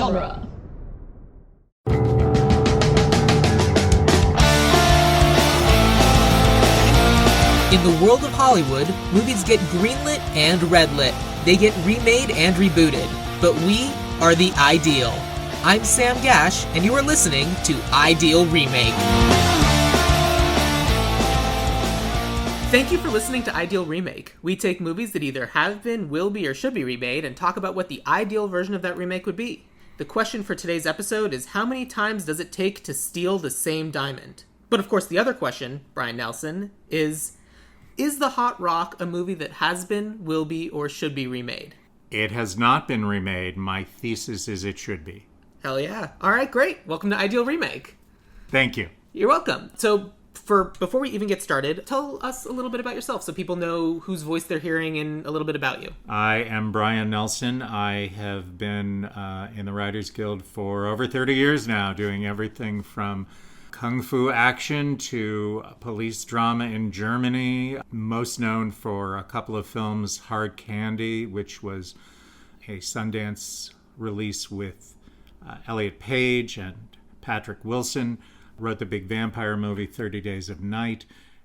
genre. In the world of Hollywood, movies get greenlit and redlit. They get remade and rebooted. But we are the ideal. I'm Sam Gasch, and you are listening to Ideal Remake. Thank you for listening to Ideal Remake. We take movies that either have been, will be, or should be remade and talk about what the ideal version of that remake would be. The question for today's episode is, how many times does it take to steal the same diamond? But of course, the other question, Brian Nelson, is The Hot Rock a movie that has been, will be, or should be remade? It has not been remade. My thesis is it should be. Hell yeah. All right, great. Welcome to Ideal Remake. Thank you. You're welcome. So, before we even get started, tell us a little bit about yourself so people know whose voice they're hearing and a little bit about you. I am Brian Nelson. I have been in the Writers Guild for over 30 years now, doing everything from kung fu action to police drama in Germany. Most known for a couple of films, Hard Candy, which was a Sundance release with Elliot Page and Patrick Wilson. Wrote the big vampire movie 30 Days of Night.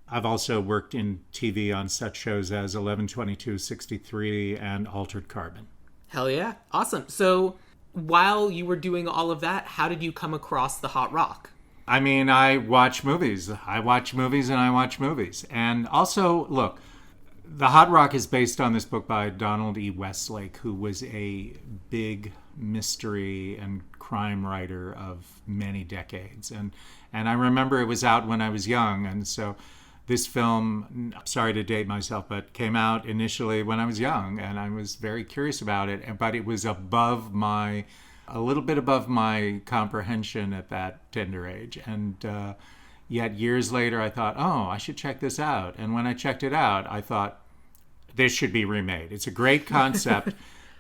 I've also worked in TV on such shows as 11/22/63 and Altered Carbon. Hell yeah. Awesome. So while you were doing all of that, how did you come across The Hot Rock? I mean, I watch movies. I watch movies. And also, look, The Hot Rock is based on this book by Donald E. Westlake, who was a big mystery and crime writer of many decades. And I remember it was out when I was young. And so this film, sorry to date myself, but came out initially when I was young. And I was very curious about it. But it was a little bit above my comprehension at that tender age. And yet years later, I thought, oh, I should check this out. And when I checked it out, I thought, this should be remade. It's a great concept,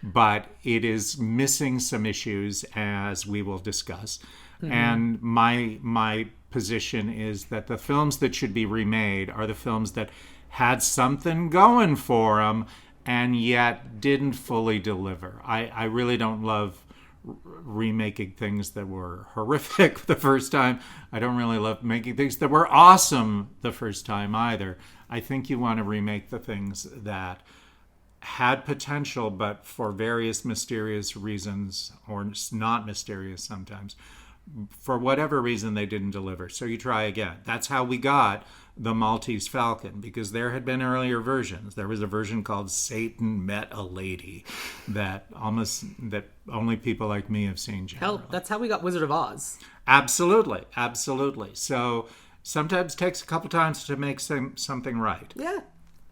but it is missing some issues, as we will discuss. Mm-hmm. And my position is that the films that should be remade are the films that had something going for them and yet didn't fully deliver. I really don't love remaking things that were horrific the first time. I don't really love making things that were awesome the first time either. I think you want to remake the things that had potential, but for various mysterious reasons, or not mysterious sometimes, for whatever reason they didn't deliver. So you try again. That's how we got the Maltese Falcon, because there had been earlier versions. There was a version called Satan Met a Lady that only people like me have seen generally. Hell, that's how we got Wizard of Oz. Absolutely. So sometimes it takes a couple times to make something right. Yeah.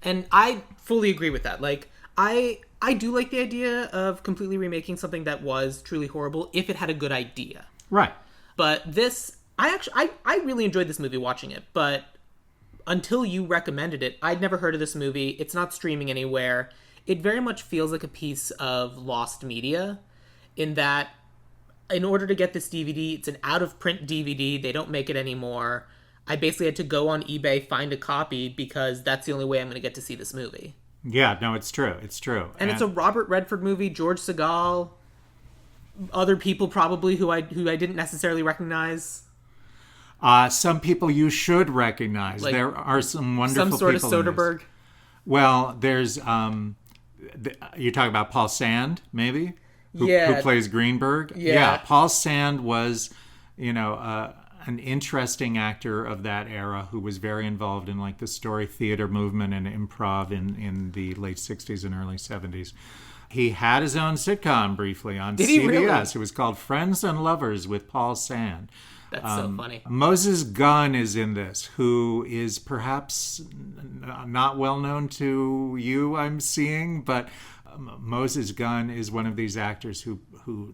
And I fully agree with that. Like, I do like the idea of completely remaking something that was truly horrible if it had a good idea. Right. But this, I really enjoyed this movie watching it, but until you recommended it, I'd never heard of this movie. It's not streaming anywhere. It very much feels like a piece of lost media in that in order to get this DVD, it's an out-of-print DVD. They don't make it anymore. I basically had to go on eBay, find a copy, because that's the only way I'm going to get to see this movie. Yeah, no, it's true. And it's a Robert Redford movie, George Segal, other people probably who I didn't necessarily recognize. Some people you should recognize. Like, there are some wonderful people. Some sort of Soderbergh. Well, there's you're talking about Paul Sand, maybe? Who plays Greenberg? Yeah, Paul Sand was, an interesting actor of that era who was very involved in like the story theater movement and improv in the late 60s and early 70s. He had his own sitcom briefly on CBS. Really? It was called Friends and Lovers with Paul Sand. That's so funny. Moses Gunn is in this, who is perhaps not well known to you, I'm seeing, but Moses Gunn is one of these actors who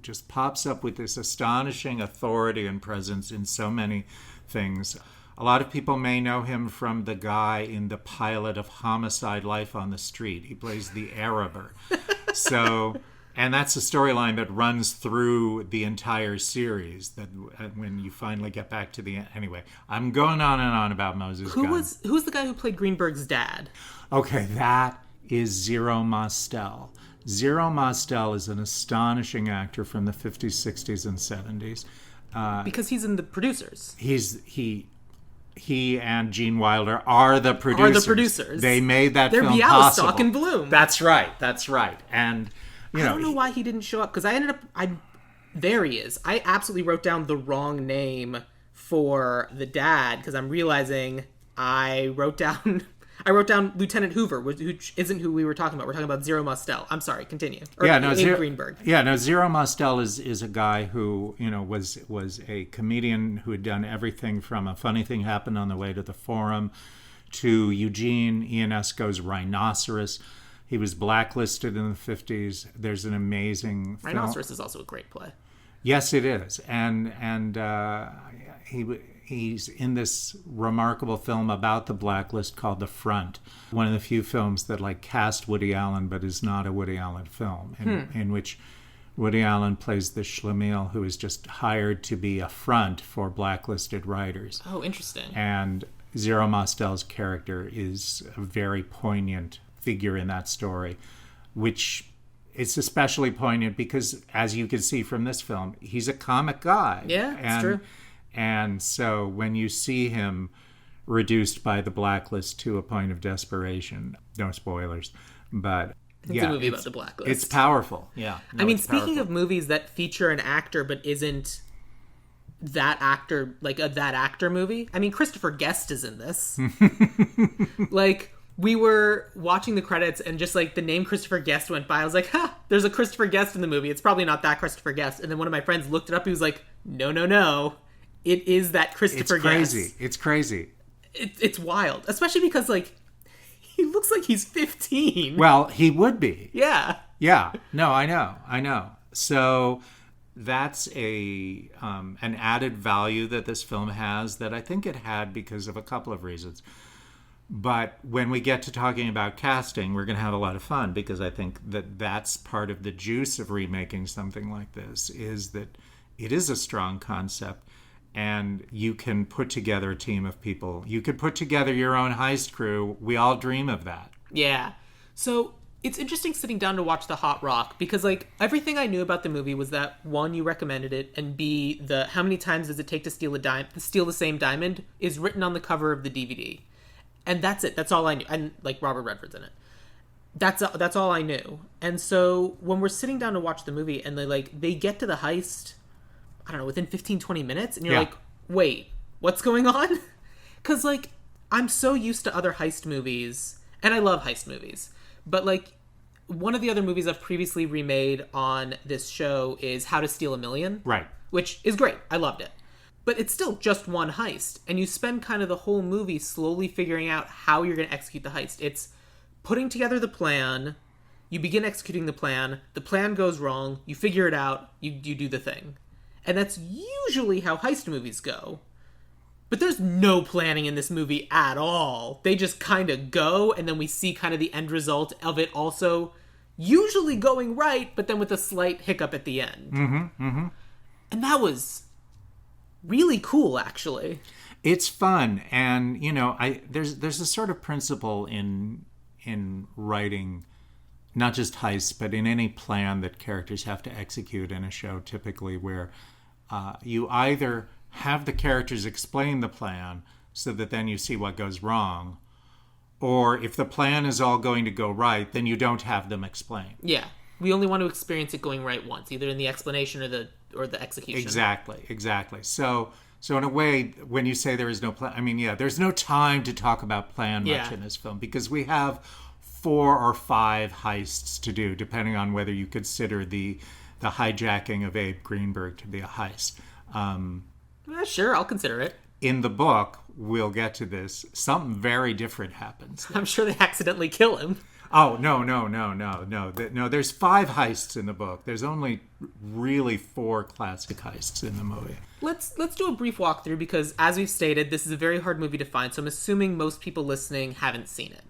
just pops up with this astonishing authority and presence in so many things. A lot of people may know him from the guy in the pilot of Homicide: Life on the Street. He plays the Araber. And that's a storyline that runs through the entire series. That when you finally get back to the end. Anyway, I'm going on and on about Moses Gunn. Who's the guy who played Greenberg's dad? Okay, that is Zero Mostel. Zero Mostel is an astonishing actor from the 50s, 60s, and 70s. Because he's in The Producers. He and Gene Wilder are the producers. They made that They're film Bialystok possible. and Bloom. That's right. And I don't know why he didn't show up, because there he is. I absolutely wrote down the wrong name for the dad, because I'm realizing I wrote down Lieutenant Hoover, which isn't who we were talking about. We're talking about Zero Mostel. I'm sorry, continue. Greenberg. Yeah, no, Zero Mostel is a guy who, was a comedian who had done everything from A Funny Thing Happened on the Way to the Forum to Eugene Ionesco's Rhinoceros. He was blacklisted in the 50s. There's an amazing Rhinoceros film. is also a great play. Yes, it is. And he's in this remarkable film about the blacklist called The Front, one of the few films that cast Woody Allen but is not a Woody Allen film, in which Woody Allen plays the schlemiel who is just hired to be a front for blacklisted writers. Oh, interesting. And Zero Mostel's character is a very poignant figure in that story, which is especially poignant because, as you can see from this film, he's a comic guy. Yeah, it's true. And so when you see him reduced by the blacklist to a point of desperation, no spoilers, but it's a movie about the blacklist. It's powerful. Yeah. No, speaking of movies that feature an actor but isn't that actor, like that actor movie, Christopher Guest is in this. We were watching the credits and just the name Christopher Guest went by. I was like, there's a Christopher Guest in the movie. It's probably not that Christopher Guest. And then one of my friends looked it up. He was like, no. It is that Christopher Guest. It's crazy. It's wild. Especially because, he looks like he's 15. Well, he would be. Yeah. Yeah. No, I know. So that's an added value that this film has that I think it had because of a couple of reasons. But when we get to talking about casting, we're going to have a lot of fun because I think that's part of the juice of remaking something like this is that it is a strong concept. And you can put together a team of people. You could put together your own heist crew. We all dream of that. Yeah. So it's interesting sitting down to watch The Hot Rock because, everything I knew about the movie was that, one, you recommended it, and B, the how many times does it take to steal the same diamond is written on the cover of the DVD. And that's it. That's all I knew. And, Robert Redford's in it. That's all I knew. And so when we're sitting down to watch the movie and they get to the heist, I don't know, within 15, 20 minutes, and you're like, wait, what's going on? Because, I'm so used to other heist movies, and I love heist movies, but, one of the other movies I've previously remade on this show is How to Steal a Million. Right. Which is great. I loved it. But it's still just one heist, and you spend kind of the whole movie slowly figuring out how you're going to execute the heist. It's putting together the plan, you begin executing the plan goes wrong, you figure it out, you do the thing. And that's usually how heist movies go. But there's no planning in this movie at all. They just kind of go, and then we see kind of the end result of it also usually going right, but then with a slight hiccup at the end. Mm-hmm. And that was really cool, actually. It's fun. And, there's a sort of principle in writing not just heists, but in any plan that characters have to execute in a show, typically where you either have the characters explain the plan so that then you see what goes wrong, or if the plan is all going to go right, then you don't have them explain. Yeah. We only want to experience it going right once, either in the explanation or the execution. Exactly. So in a way, when you say there is no plan, there's no time to talk about plan much in this film because we have 4 or 5 heists to do, depending on whether you consider the hijacking of Abe Greenberg to be a heist. Sure, I'll consider it. In the book, we'll get to this, something very different happens. I'm sure they accidentally kill him. Oh, no. No, there's 5 heists in the book. There's only really 4 classic heists in the movie. Let's do a brief walkthrough because, as we've stated, this is a very hard movie to find, so I'm assuming most people listening haven't seen it.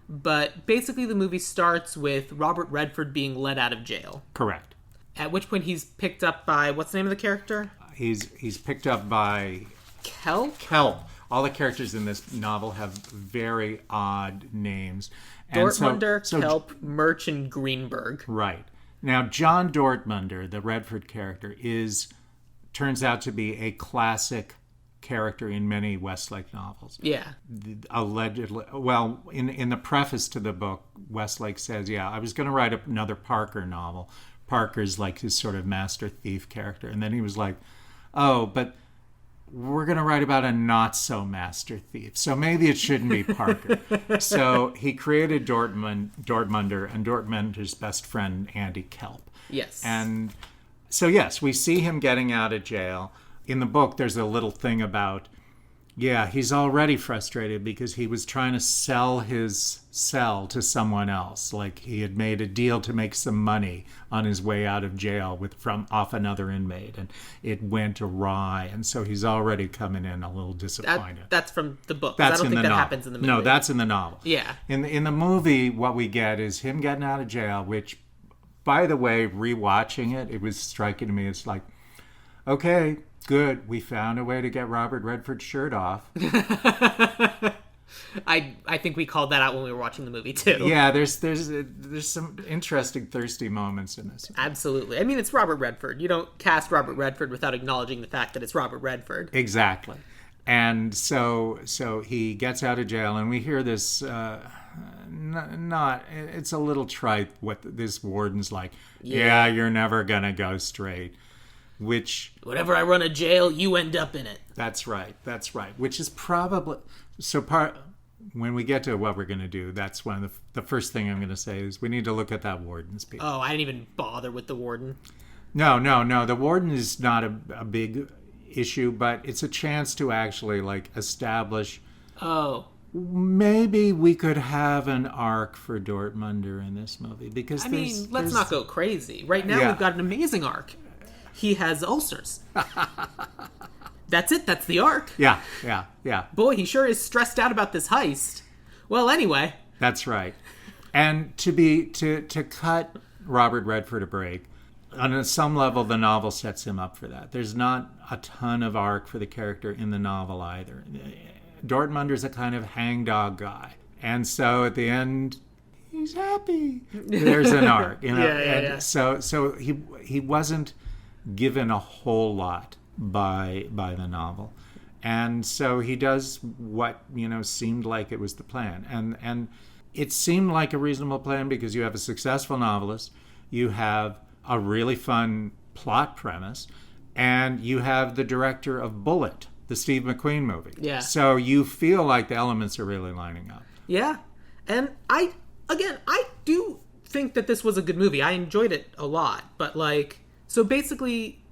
But basically the movie starts with Robert Redford being let out of jail. Correct. At which point he's picked up by, what's the name of the character? He's picked up by... Kelp? Kelp. All the characters in this novel have very odd names. And Dortmunder, Kelp, Murch, and Greenberg. Right. Now, John Dortmunder, the Redford character, turns out to be a classic character in many Westlake novels. Yeah. Allegedly, well, in the preface to the book, Westlake says, yeah, I was going to write another Parker novel. Parker's like his sort of master thief character. And then he was like, oh, but we're going to write about a not-so-master thief. So maybe it shouldn't be Parker. So he created Dortmunder and Dortmunder's best friend, Andy Kelp. Yes. And so, yes, we see him getting out of jail. In the book, there's a little thing about, yeah, he's already frustrated because he was trying to sell his cell to someone else. Like he had made a deal to make some money on his way out of jail off another inmate, and it went awry. And so he's already coming in a little disappointed. That's from the book. That's I don't in think the that novel. happens in the movie. No, that's in the novel. Yeah. In the movie, what we get is him getting out of jail, which, by the way, rewatching it, it was striking to me. It's like, okay, good. We found a way to get Robert Redford's shirt off. I think we called that out when we were watching the movie too. Yeah, there's some interesting thirsty moments in this. Absolutely. I mean, it's Robert Redford. You don't cast Robert Redford without acknowledging the fact that it's Robert Redford. Exactly. And so he gets out of jail, and we hear this. It's a little trite. What this warden's like? Yeah, you're never gonna go straight. Which, whenever I run a jail, you end up in it. That's right. Which is probably when we get to what we're going to do, that's one of the first thing I'm going to say is we need to look at that warden's piece. Oh, I didn't even bother with the warden. No. The warden is not a big issue, but it's a chance to actually like establish. Oh. Maybe we could have an arc for Dortmunder in this movie because let's not go crazy. Right now, we've got an amazing arc. He has ulcers. That's it. That's the arc. Yeah. Boy, he sure is stressed out about this heist. Well, anyway. That's right. And to cut Robert Redford a break, on some level, the novel sets him up for that. There's not a ton of arc for the character in the novel either. Dortmunder's a kind of hangdog guy. And so at the end, he's happy. There's an arc. Yeah. So he wasn't given a whole lot by the novel, and so he does what seemed like it was the plan, and it seemed like a reasonable plan because you have a successful novelist, you have a really fun plot premise, and you have the director of Bullet, the Steve McQueen movie. Yeah. So you feel like the elements are really lining up. Yeah, and I do think that this was a good movie. I enjoyed it a lot, but so basically,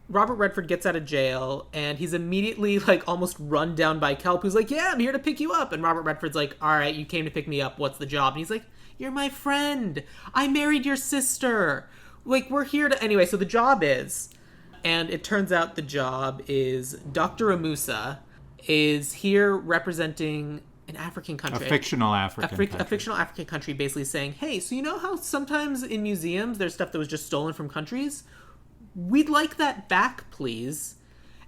Robert Redford gets out of jail, and he's immediately, almost run down by Kelp, who's like, yeah, I'm here to pick you up. And Robert Redford's like, all right, you came to pick me up. What's the job? And he's like, you're my friend. I married your sister. We're here to... Anyway, so the job is... And it turns out the job is Dr. Amusa is here representing an African country. A fictional African country. A fictional African country, basically saying, hey, so you know how sometimes in museums there's stuff that was just stolen from countries? We'd like that back, please.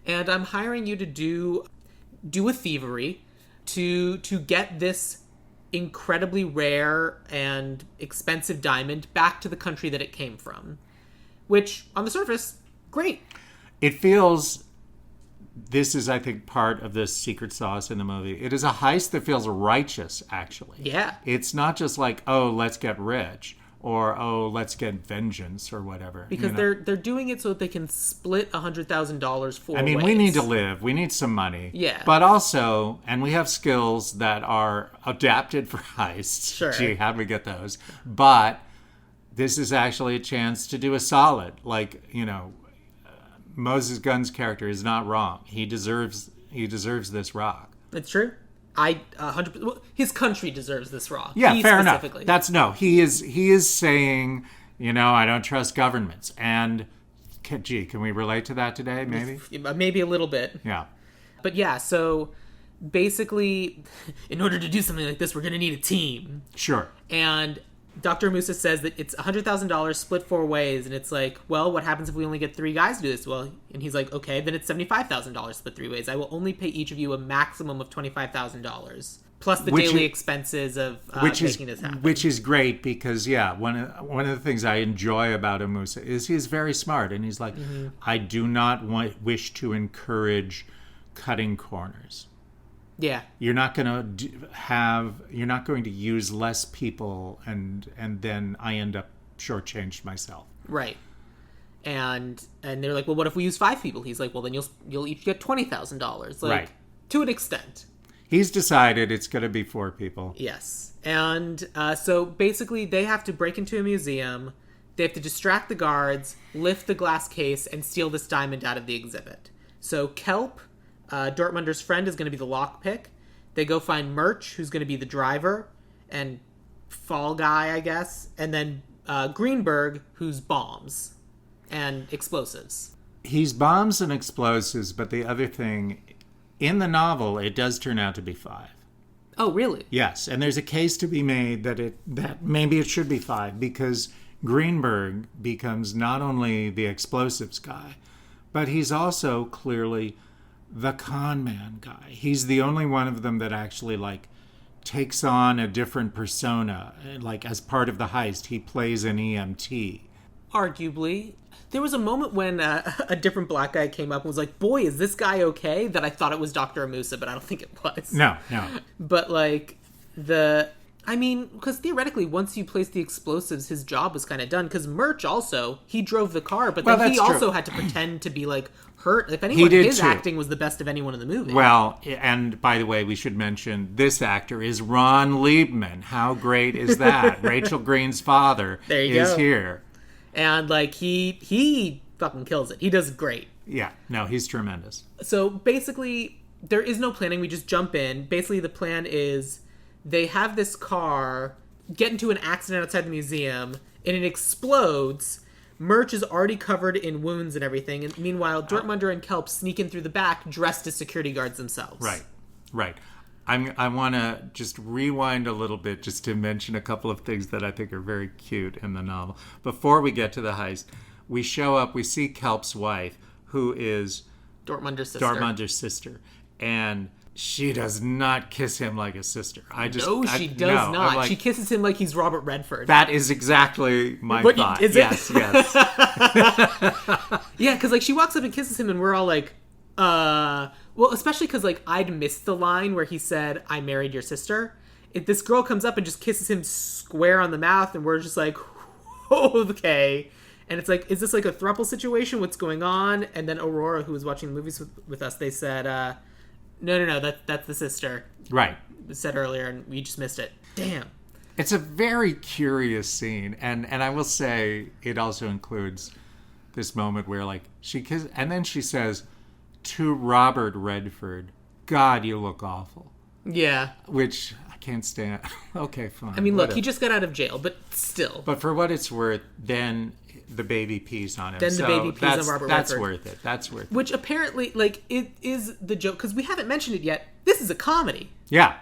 And I'm hiring you to do a thievery to get this incredibly rare and expensive diamond back to the country that it came from. Which, on the surface, great. It feels... This is, I think, part of the secret sauce in the movie. It is a heist that feels righteous, actually. Yeah. It's not just like, oh, let's get rich, or oh, let's get vengeance, or whatever. Because they're doing it so that they can split $100,000 4 ways. We need to live. We need some money. Yeah. But also, and we have skills that are adapted for heists. Sure. Gee, how'd we get those? But this is actually a chance to do a solid. Moses Gunn's character is not wrong. He deserves this rock. It's true. 100%. Well, his country deserves this rock. Yeah, fair enough. He is saying, I don't trust governments. And can we relate to that today? Maybe a little bit. Yeah. But yeah, so basically, in order to do something like this, we're going to need a team. Sure. And Dr. Musa says that it's $100,000 split 4 ways, and it's like, well, what happens if we only get 3 guys to do this? Well, and he's like, okay, then it's $75,000 split 3 ways. I will only pay each of you a maximum of $25,000 plus the daily expenses of making this happen. Which is great because, one of the things I enjoy about Musa is he's very smart, and he's like, I do not wish to encourage cutting corners. Yeah. You're not going to use less people and then I end up shortchanged myself. Right. And they're like, well, what if we use 5 people? He's like, well, then you'll each get $20,000. Like, right. To an extent. He's decided it's going to be 4 people. Yes. And so basically they have to break into a museum. They have to distract the guards, lift the glass case, and steal this diamond out of the exhibit. So Kelp, Dortmunder's friend, is going to be the lockpick. They go find Murch, who's going to be the driver, and Fall Guy, I guess. And then Greenberg, who's bombs and explosives. He's bombs and explosives, but the other thing, in the novel, it does turn out to be 5. Oh, really? Yes, and there's a case to be made that maybe it should be 5 because Greenberg becomes not only the explosives guy, but he's also clearly the con man guy. He's the only one of them that actually takes on a different persona. Like as part of the heist, he plays an EMT. Arguably. There was a moment when a different black guy came up and was like, boy, is this guy okay? That I thought it was Dr. Amusa, but I don't think it was. No. But because theoretically, once you place the explosives, his job was kind of done. Because Murch also, he drove the car, but then he also had to pretend to be hurt. If anyone, his acting was the best of anyone in the movie. Well, and by the way, we should mention this actor is Ron Liebman. How great is that? Rachel Green's father is here. And he fucking kills it. He does great. Yeah, no, he's tremendous. So basically, there is no planning. We just jump in. Basically, the plan is they have this car get into an accident outside the museum, and it explodes. Murch is already covered in wounds and everything. And meanwhile, Dortmunder and Kelp sneak in through the back, dressed as security guards themselves. Right. I want to just rewind a little bit just to mention a couple of things that I think are very cute in the novel. Before we get to the heist, we see Kelp's wife, who is Dortmunder's sister. And she does not kiss him like a sister. She does not. She kisses him like he's Robert Redford. That is exactly my thought. Yes. Yeah, because she walks up and kisses him, and we're all like, well, especially because I'd missed the line where he said, "I married your sister." This girl comes up and just kisses him square on the mouth, and we're just like, okay. And it's like, is this a throuple situation? What's going on? And then Aurora, who was watching the movies with us, they said, No, that's the sister. Right. We said earlier, and we just missed it. Damn. It's a very curious scene, and I will say it also includes this moment where she kisses, and then she says to Robert Redford, "God, you look awful." Yeah. Which I can't stand. Okay, fine. I mean, look, he just got out of jail, but still. But for what it's worth, then the baby pees on him. Then the baby pees on Robert Redford. That's worth it. Which apparently, it is the joke, because we haven't mentioned it yet. This is a comedy. Yeah.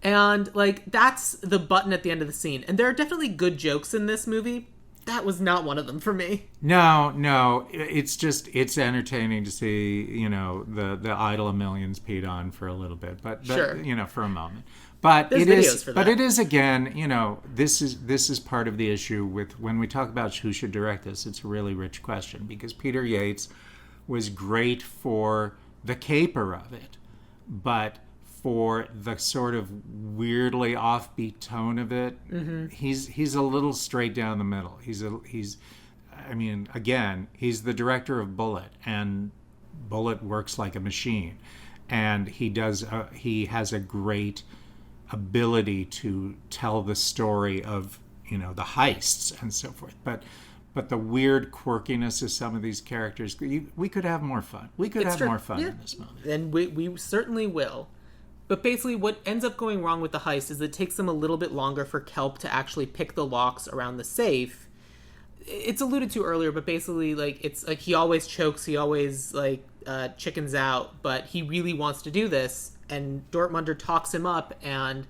And, that's the button at the end of the scene. And there are definitely good jokes in this movie. That was not one of them for me. No. It's entertaining to see, the idol of millions peed on for a little bit. But sure. For a moment. But there's videos for that. But it is, again, this is part of the issue with when we talk about who should direct this. It's a really rich question because Peter Yates was great for the caper of it, but for the sort of weirdly offbeat tone of it, he's a little straight down the middle. He's the director of Bullet, and Bullet works like a machine, and he has a great ability to tell the story of the heists and so forth, but the weird quirkiness of some of these characters, we could have more fun. More fun in this movie, and we certainly will. But basically, what ends up going wrong with the heist is it takes them a little bit longer for Kelp to actually pick the locks around the safe. It's alluded to earlier, but basically, it's he always chokes, he always chickens out, but he really wants to do this. And Dortmunder talks him up and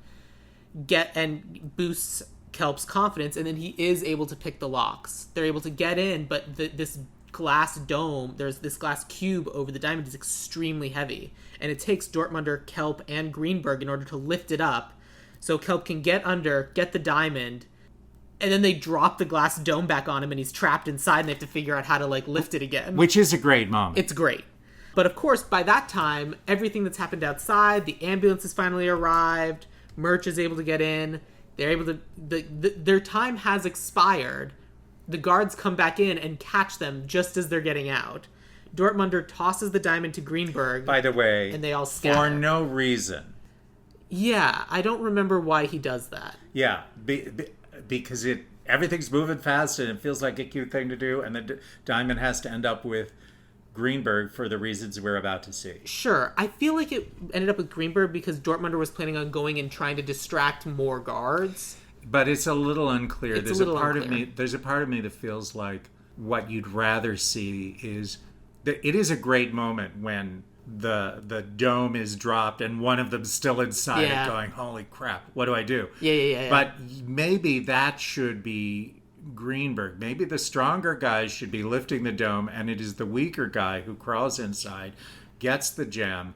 boosts Kelp's confidence, and then he is able to pick the locks. They're able to get in, but this glass dome, there's this glass cube over the diamond is extremely heavy, and it takes Dortmunder, Kelp, and Greenberg in order to lift it up so Kelp can get under, get the diamond, and then they drop the glass dome back on him and he's trapped inside and they have to figure out how to like lift it again. Which is a great moment. It's great. But of course, by that time, everything that's happened outside, the ambulance has finally arrived, Murch is able to get in, they're able to, their time has expired. The guards come back in and catch them just as they're getting out. Dortmunder tosses the diamond to Greenberg. By the way, and they all scatter. For no reason. Yeah, I don't remember why he does that. Yeah, because everything's moving fast and it feels like a cute thing to do, and the diamond has to end up with Greenberg for the reasons we're about to see. Sure. I feel like it ended up with Greenberg because Dortmunder was planning on going and trying to distract more guards. But it's a little unclear. There's a part of me that feels like what you'd rather see is that it is a great moment when the dome is dropped and one of them's still inside it going, holy crap, what do I do? Yeah. But maybe that should be Greenberg. Maybe the stronger guy should be lifting the dome, and it is the weaker guy who crawls inside, gets the gem,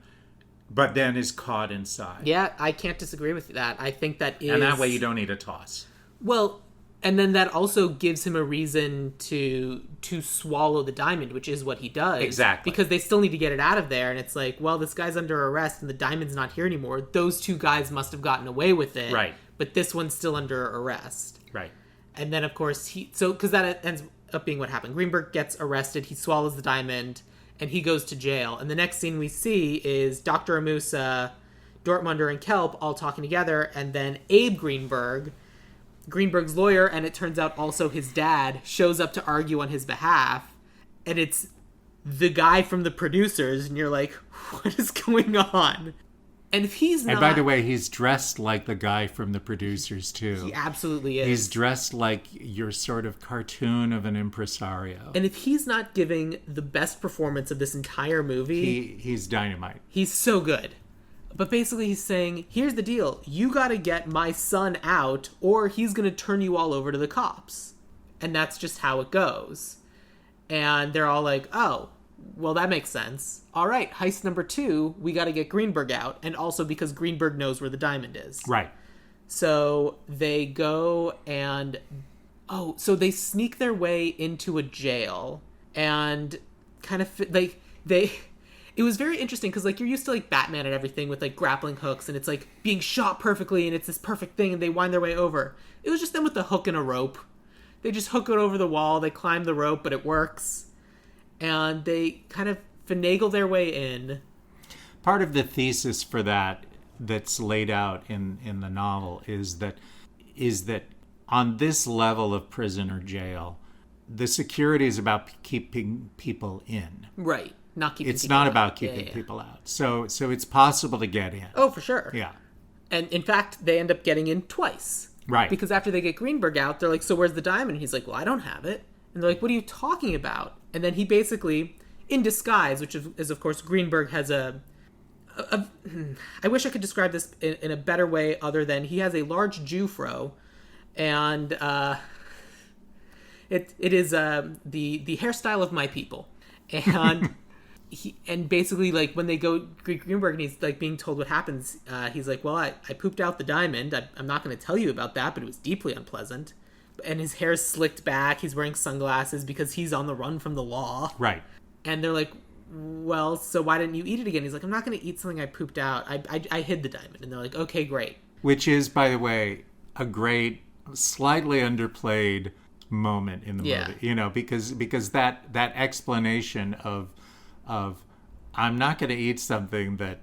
but then is caught inside. Yeah, I can't disagree with that. I think that is... And that way you don't need a toss. Well, and then that also gives him a reason to swallow the diamond, which is what he does. Exactly. Because they still need to get it out of there, and it's like, well, this guy's under arrest and the diamond's not here anymore. Those two guys must have gotten away with it. Right. But this one's still under arrest. Right. And then, of course, because that ends up being what happened. Greenberg gets arrested, he swallows the diamond, and he goes to jail. And the next scene we see is Dr. Amusa, Dortmunder, and Kelp all talking together, and then Abe Greenberg, Greenberg's lawyer, and it turns out also his dad, shows up to argue on his behalf, and it's the guy from the producers, and you're like, what is going on? And if he's not... And by the way, he's dressed like the guy from the producers, too. He absolutely is. He's dressed like your sort of cartoon of an impresario. And if he's not giving the best performance of this entire movie... He's dynamite. He's so good. But basically he's saying, here's the deal. You gotta get my son out, or he's gonna turn you all over to the cops. And that's just how it goes. And they're all like, oh, well, that makes sense. All right, heist number 2, we gotta get Greenberg out. And also because Greenberg knows where the diamond is. Right. So they go and... so they sneak their way into a jail. And kind of, like, it was very interesting because, like, you're used to, like, Batman and everything with, like, grappling hooks, and it's, like, being shot perfectly, and it's this perfect thing, and they wind their way over. It was just them with a hook and a rope. They just hook it over the wall, they climb the rope, but it works. And they kind of finagle their way in. Part of the thesis for that's laid out in the novel is that on this level of prison or jail, the security is about keeping people in. Right. It's not about keeping people out. So it's possible to get in. Oh, for sure. Yeah. And in fact, they end up getting in twice. Right. Because after they get Greenberg out, they're like, so where's the diamond? And he's like, well, I don't have it. And they're like, what are you talking about? And then he basically, in disguise, which is of course, Greenberg has I wish I could describe this in a better way other than he has a large Jufro. And it is the hairstyle of my people. And... And basically, like, when they go Greenberg and he's, like, being told what happens, he's like, well, I pooped out the diamond. I'm not going to tell you about that, but it was deeply unpleasant. And his hair's slicked back. He's wearing sunglasses because he's on the run from the law. Right. And they're like, well, so why didn't you eat it again? He's like, I'm not going to eat something I pooped out. I hid the diamond. And they're like, okay, great. Which is, by the way, a great, slightly underplayed moment in the movie. You know, because that explanation of I'm not going to eat something that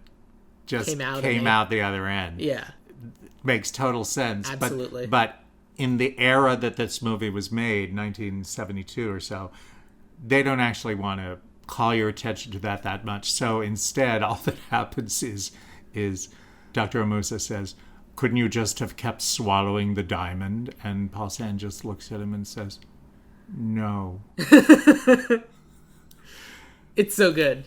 just came out the other end. Yeah. Makes total sense. Absolutely. But in the era that this movie was made, 1972 or so, they don't actually want to call your attention to that much. So instead, all that happens is Dr. Amusa says, couldn't you just have kept swallowing the diamond? And Paul Sand just looks at him and says, no. It's so good.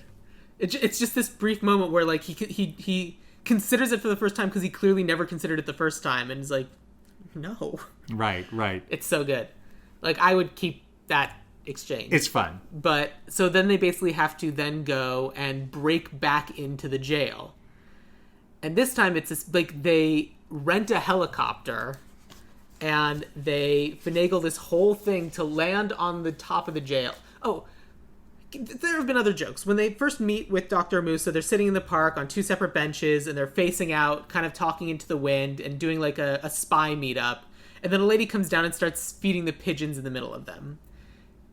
It's just this brief moment where, like, he considers it for the first time because he clearly never considered it the first time, and he's like, No. Right, right. It's so good. Like, I would keep that exchange. It's fun. But, so then they basically have to then go and break back into the jail. And this time it's just, like, they rent a helicopter and they finagle this whole thing to land on the top of the jail. Oh, there have been other jokes. When they first meet with Dr. Musa, they're sitting in the park on two separate benches and they're facing out, kind of talking into the wind and doing like a spy meetup. And then a lady comes down and starts feeding the pigeons in the middle of them.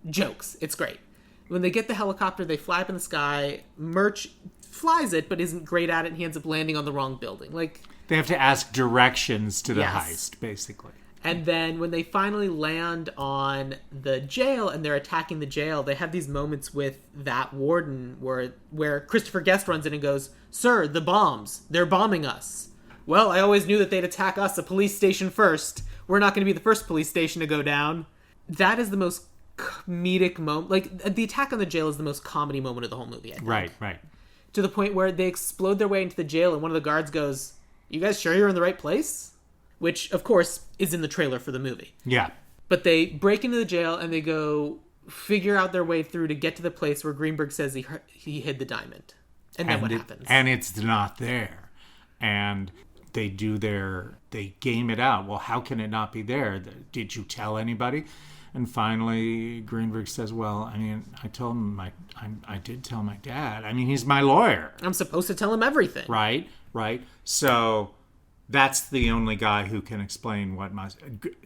Jokes. It's great. When they get the helicopter, they fly up in the sky. Murch flies it, but isn't great at it, and he ends up landing on the wrong building. Like, they have to ask directions to the Yes. heist, basically. and then when they finally land on the jail and they're attacking the jail, they have these moments with that warden where Christopher Guest runs in and goes, "Sir, the bombs. They're bombing us." "Well, I always knew that they'd attack us, a police station first. We're not going to be the first police station to go down." That is the most comedic moment. Like, the attack on the jail is the most comedy moment of the whole movie, I think. Right, right. To the point where they explode their way into the jail and one of the guards goes, "You guys sure you're in the right place?" Which, of course, is in the trailer for the movie. Yeah. But they break into the jail and they go figure out their way through to get to the place where Greenberg says he hid the diamond. And then what happens? And it's not there. And they game it out. Well, how can it not be there? Did you tell anybody? And finally, Greenberg says, "Well, I mean, I told him I did tell my dad. I mean, he's my lawyer." I'm supposed to tell him everything. Right, right. So that's the only guy who can explain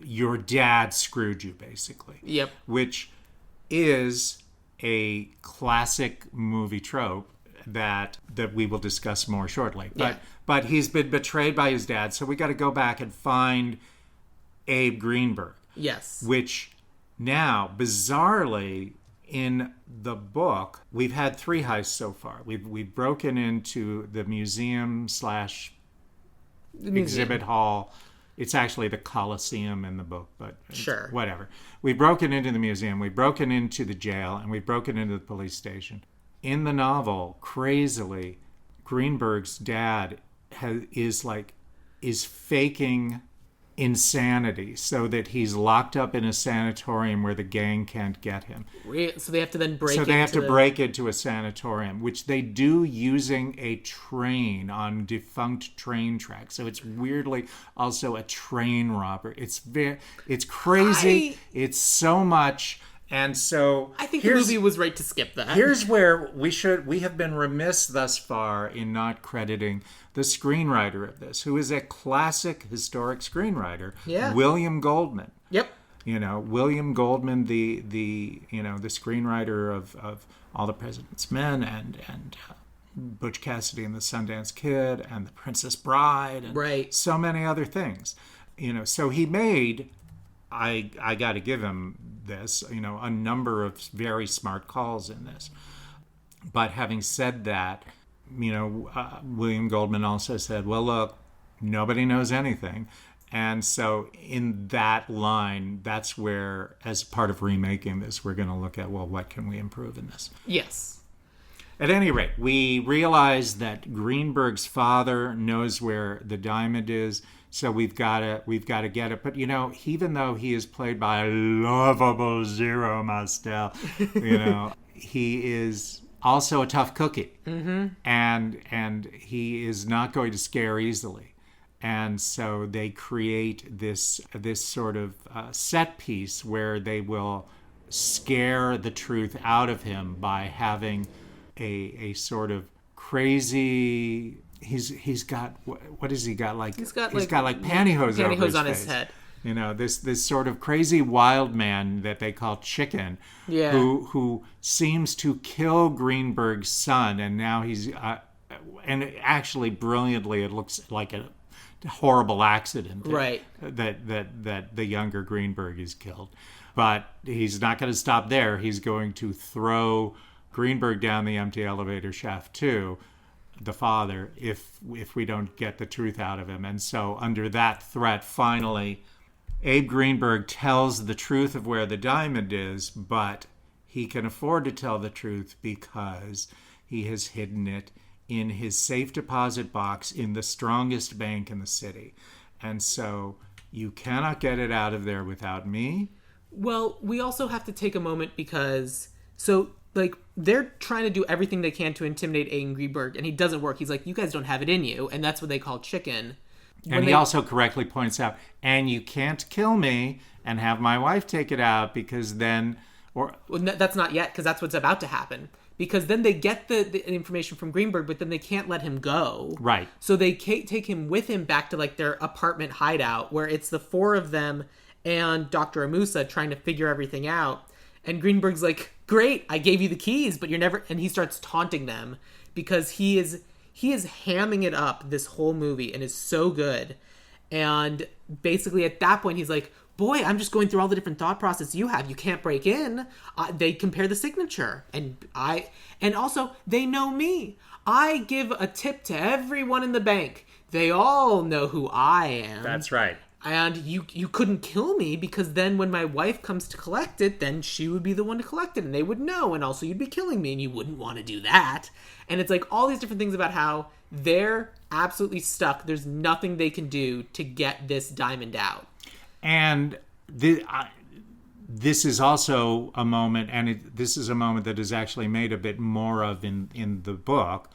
your dad screwed you, basically. Yep. Which is a classic movie trope that we will discuss more shortly. But he's been betrayed by his dad, so we got to go back and find Abe Greenberg. Yes. Which now, bizarrely, in the book, we've had 3 heists so far. We've broken into the museum / exhibit hall. It's actually the Coliseum in the book, but Sure. whatever. We've broken into the museum, we've broken into the jail, and we've broken into the police station. In the novel, crazily, Greenberg's dad is faking insanity so that he's locked up in a sanatorium where the gang can't get him. So they have to then break So into they have to break into a sanatorium, which they do using a train on defunct train tracks. So it's weirdly also a train robbery. It's crazy. It's so much. And so I think the movie was right to skip that. Here's where we have been remiss thus far in not crediting the screenwriter of this, who is a classic historic screenwriter, William Goldman. Yep. William Goldman, the screenwriter of All the President's Men and Butch Cassidy and the Sundance Kid and The Princess Bride and so many other things. So he made, I got to give him this, a number of very smart calls in this. But having said that, William Goldman also said, well, look, nobody knows anything. And so in that line, that's where, as part of remaking this, we're going to look at, well, what can we improve in this? Yes. At any rate, we realize that Greenberg's father knows where the diamond is, so we've got to get it. But even though he is played by a lovable Zero Mostel, he is also a tough cookie, and he is not going to scare easily. And so they create this sort of set piece where they will scare the truth out of him by having a sort of crazy. He's got what has he got like? He's got like pantyhose over his head. This sort of crazy wild man that they call Chicken, who seems to kill Greenberg's son, and now he's and actually brilliantly, it looks like a horrible accident, right? That the younger Greenberg is killed, but he's not going to stop there. He's going to throw Greenberg down the empty elevator shaft too, the father, if we don't get the truth out of him. And so under that threat, finally, Abe Greenberg tells the truth of where the diamond is, but he can afford to tell the truth because he has hidden it in his safe deposit box in the strongest bank in the city. And so You cannot get it out of there without me. Well, we also have to take a moment because, so, like, they're trying to do everything they can to intimidate Aiden Greenberg, and he doesn't work. He's like, you guys don't have it in you, and that's what they call chicken. And he also correctly points out, and you can't kill me and have my wife take it out because then... Well, that's not yet, because that's what's about to happen. Because then they get the information from Greenberg, but then they can't let him go. Right. So they take him with him back to, like, their apartment hideout, where it's the four of them and Dr. Amusa trying to figure everything out. And Greenberg's like, great, I gave you the keys, but you're never... And he starts taunting them because he is hamming it up this whole movie and is so good. And basically at that point, he's like, boy, I'm just going through all the different thought process you have. You can't break in. They compare the signature. And also, they know me. I give a tip to everyone in the bank. They all know who I am. That's right. And you couldn't kill me because then when my wife comes to collect it, then she would be the one to collect it and they would know. And also you'd be killing me and you wouldn't want to do that. And it's like all these different things about how they're absolutely stuck. There's nothing they can do to get this diamond out. And this is also a moment, and this is a moment that is actually made a bit more of in the book.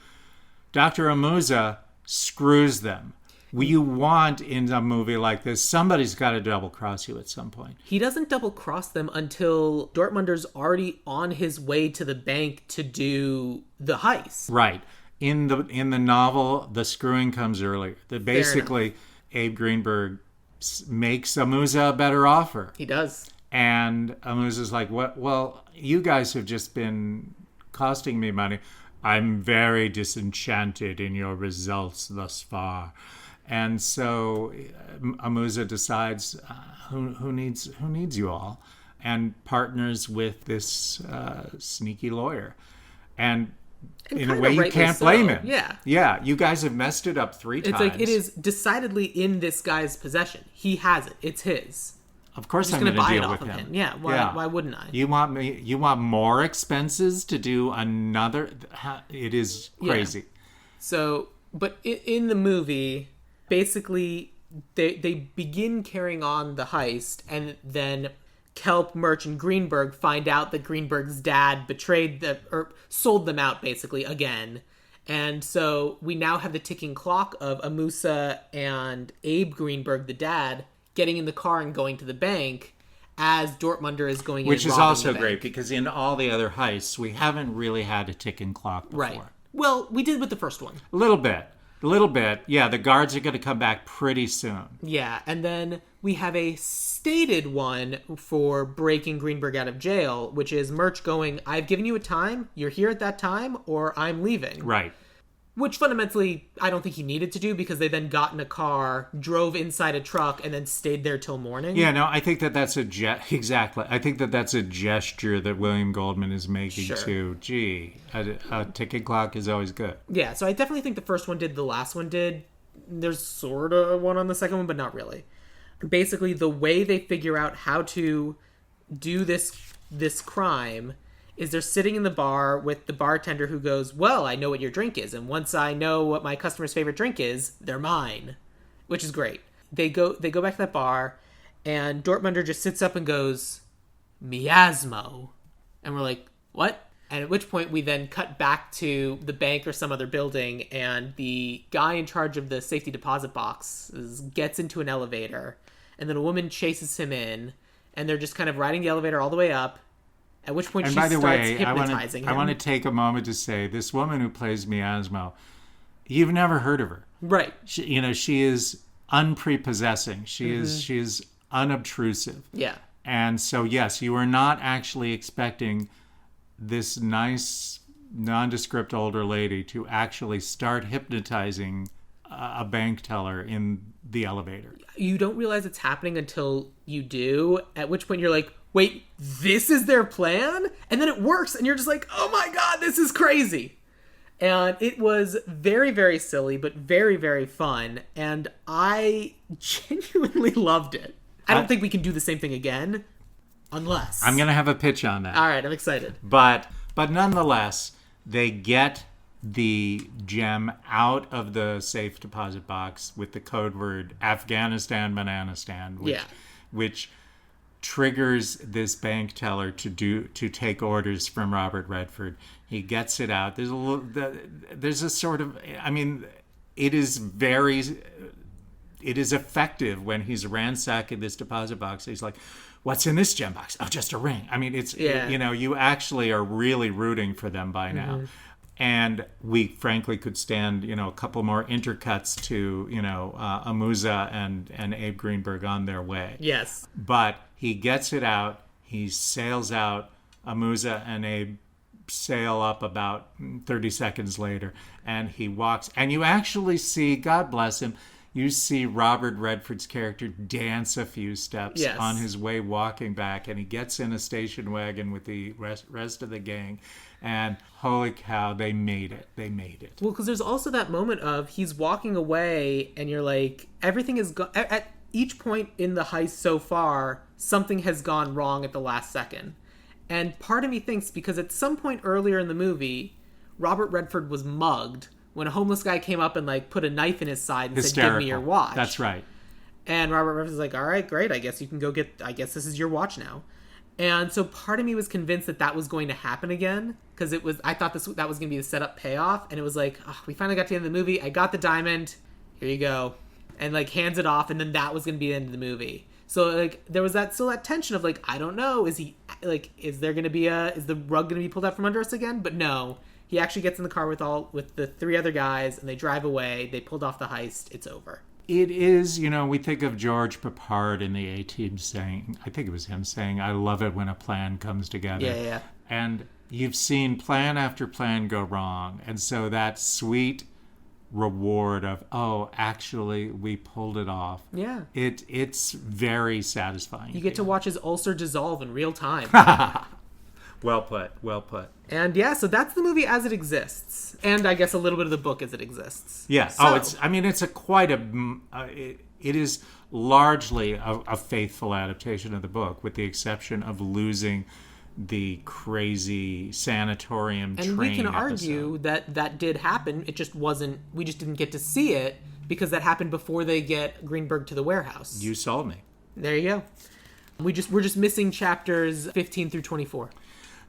Dr. Amusa screws them. You want, in a movie like this, somebody's got to double-cross you at some point. He doesn't double-cross them until Dortmunder's already on his way to the bank to do the heist. Right. In the novel, the screwing comes earlier. Basically, Abe Greenberg makes Amusa a better offer. He does. And Amusa's like, "What? Well, you guys have just been costing me money. I'm very disenchanted in your results thus far." And so Amusa decides who needs you all, and partners with this sneaky lawyer. And in a way, you can't blame him. Yeah. You guys have messed it up 3 times. It's like it is decidedly in this guy's possession. He has it. It's his. Of course, I'm going to deal with him. Yeah. Why wouldn't I? You want more expenses to do another? It is crazy. Yeah. So, but in the movie, basically, they begin carrying on the heist, and then Kelp, Murch, and Greenberg find out that Greenberg's dad sold them out, basically, again. And so we now have the ticking clock of Amusa and Abe Greenberg, the dad, getting in the car and going to the bank as Dortmunder is going in. Which is also great, because in all the other heists, we haven't really had a ticking clock before. Right. Well, we did with the first one. A little bit. Yeah, the guards are going to come back pretty soon. Yeah, and then we have a stated one for breaking Greenberg out of jail, which is Murch going, I've given you a time, you're here at that time, or I'm leaving. Right. Which fundamentally, I don't think he needed to do, because they then got in a car, drove inside a truck, and then stayed there till morning. Yeah, no, I think that's exactly. I think that's a gesture that William Goldman is making too. Gee, a ticking clock is always good. Yeah, so I definitely think the first one did, the last one did. There's sort of one on the second one, but not really. Basically, the way they figure out how to do this crime is they're sitting in the bar with the bartender who goes, well, I know what your drink is, and once I know what my customer's favorite drink is, they're mine, which is great. They go back to that bar, and Dortmunder just sits up and goes, miasmo. And we're like, what? And at which point we then cut back to the bank or some other building, and the guy in charge of the safety deposit box gets into an elevator, and then a woman chases him in, and they're just kind of riding the elevator all the way up. At which point she starts hypnotizing him. I want to take a moment to say, this woman who plays Miasmo, you've never heard of her. Right. She is unprepossessing. She is unobtrusive. Yeah. And so, yes, you are not actually expecting this nice, nondescript older lady to actually start hypnotizing a bank teller in the elevator. You don't realize it's happening until you do, at which point you're like, wait, this is their plan? And then it works, and you're just like, oh my god, this is crazy. And it was very, very silly, but very, very fun, and I genuinely loved it. I don't think we can do the same thing again, unless... I'm going to have a pitch on that. All right, I'm excited. But nonetheless, they get the gem out of the safe deposit box with the code word Afghanistan Banana Stand, which triggers this bank teller to take orders from Robert Redford. He gets it out. There's a sort of, I mean, it is effective when he's ransacking this deposit box. He's like, what's in this gem box? Oh, just a ring. I mean, you actually are really rooting for them by now. Mm-hmm. And we frankly could stand, a couple more intercuts to, Aaaaaand and Abe Greenberg on their way. Yes. But he gets it out. He sails out. Aaaaaand and Abe sail up about 30 seconds later. And he walks. And you actually see, God bless him, you see Robert Redford's character dance a few steps on his way walking back. And he gets in a station wagon with the rest of the gang. And holy cow, they made it. They made it. Well, because there's also that moment of he's walking away and you're like, everything is... At each point in the heist so far, something has gone wrong at the last second. And part of me thinks, because at some point earlier in the movie, Robert Redford was mugged when a homeless guy came up and put a knife in his side and said, give me your watch. That's right. And Robert Redford's like, all right, great. I guess you can go I guess this is your watch now. And so part of me was convinced that was going to happen again, because I thought that was going to be the setup payoff, and it was like, oh, we finally got to the end of the movie. I got the diamond. Here you go. And hands it off, and then that was going to be the end of the movie. So there was that tension of I don't know, is the rug going to be pulled out from under us again? But no, he actually gets in the car with the three other guys, and they drive away. They pulled off the heist. It's over. It is, we think of George Peppard in the A-Team saying, I think it was him saying, I love it when a plan comes together. Yeah. And you've seen plan after plan go wrong. And so that sweet reward of, oh, actually, we pulled it off. Yeah. It's very satisfying. You get to watch his ulcer dissolve in real time. Well put. And so that's the movie as it exists, and I guess a little bit of the book as it exists. Yeah. So, it is largely a faithful adaptation of the book, with the exception of losing the crazy sanatorium and we can argue that did happen. It just wasn't. We just didn't get to see it because that happened before they get Greenberg to the warehouse. You sold me. There you go. We're just missing chapters 15 through 24.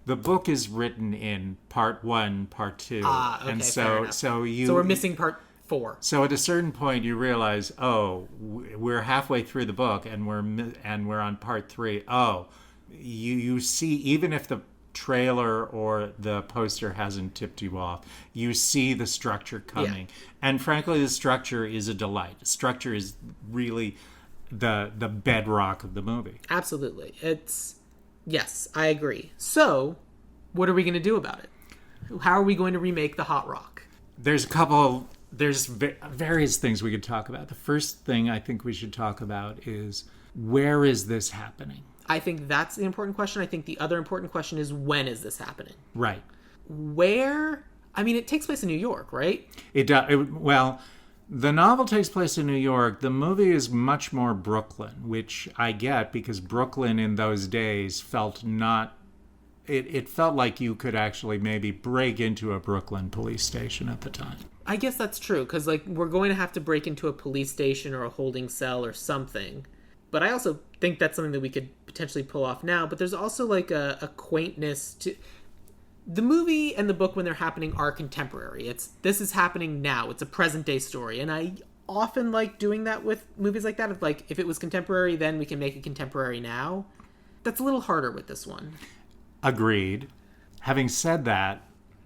The book is written in part 1, part 2. Okay, and so we're missing part 4. So at a certain point you realize, oh, we're halfway through the book and we're on part 3. Oh, you see, even if the trailer or the poster hasn't tipped you off, you see the structure coming. Yeah. And frankly, the structure is a delight. The structure is really the bedrock of the movie. Absolutely. Yes, I agree. So, what are we going to do about it? How are we going to remake the Hot Rock? There's various things we could talk about. The first thing I think we should talk about is, where is this happening? I think that's the important question. I think the other important question is, when is this happening? Right. Where? I mean, it takes place in New York, right? It does. Well, the novel takes place in New York. The movie is much more Brooklyn, which I get because Brooklyn in those days felt not... It felt like you could actually maybe break into a Brooklyn police station at the time. I guess that's true, because we're going to have to break into a police station or a holding cell or something. But I also think that's something that we could potentially pull off now. But there's also a quaintness to... The movie and the book, when they're happening, are contemporary. This is happening now. It's a present day story. And I often like doing that with movies like that. If it was contemporary, then we can make it contemporary now. That's a little harder with this one. Agreed. Having said that,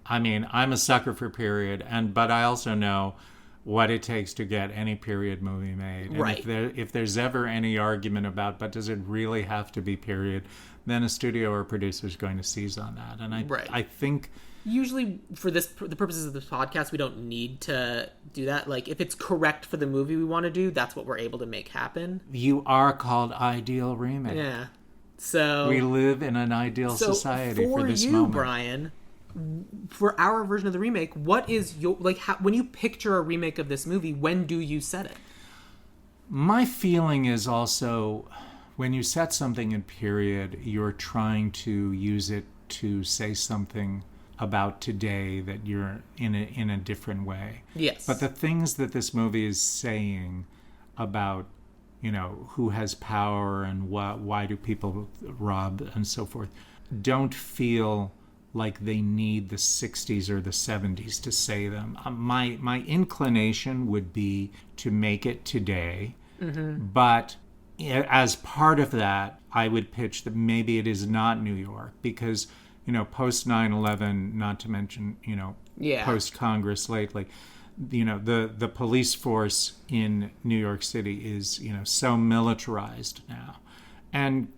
I mean, I'm a sucker for period, but I also know what it takes to get any period movie made. And right. If there's ever any argument about, but does it really have to be period, then a studio or producer is going to seize on that. And I think... Usually, for the purposes of this podcast, we don't need to do that. If it's correct for the movie we want to do, that's what we're able to make happen. You are called Ideal Remake. Yeah. So... We live in an ideal society for this moment. Brian... For our version of the remake, what is your when you picture a remake of this movie, when do you set it? My feeling is also, when you set something in period, you're trying to use it to say something about today that you're in a different way. Yes. But the things that this movie is saying about, who has power and why do people rob and so forth, don't feel like they need the 60s or the 70s to say them. My inclination would be to make it today, but as part of that, I would pitch that maybe it is not New York because, post 9/11, not to mention, post Congress lately, the police force in New York City is, so militarized now. And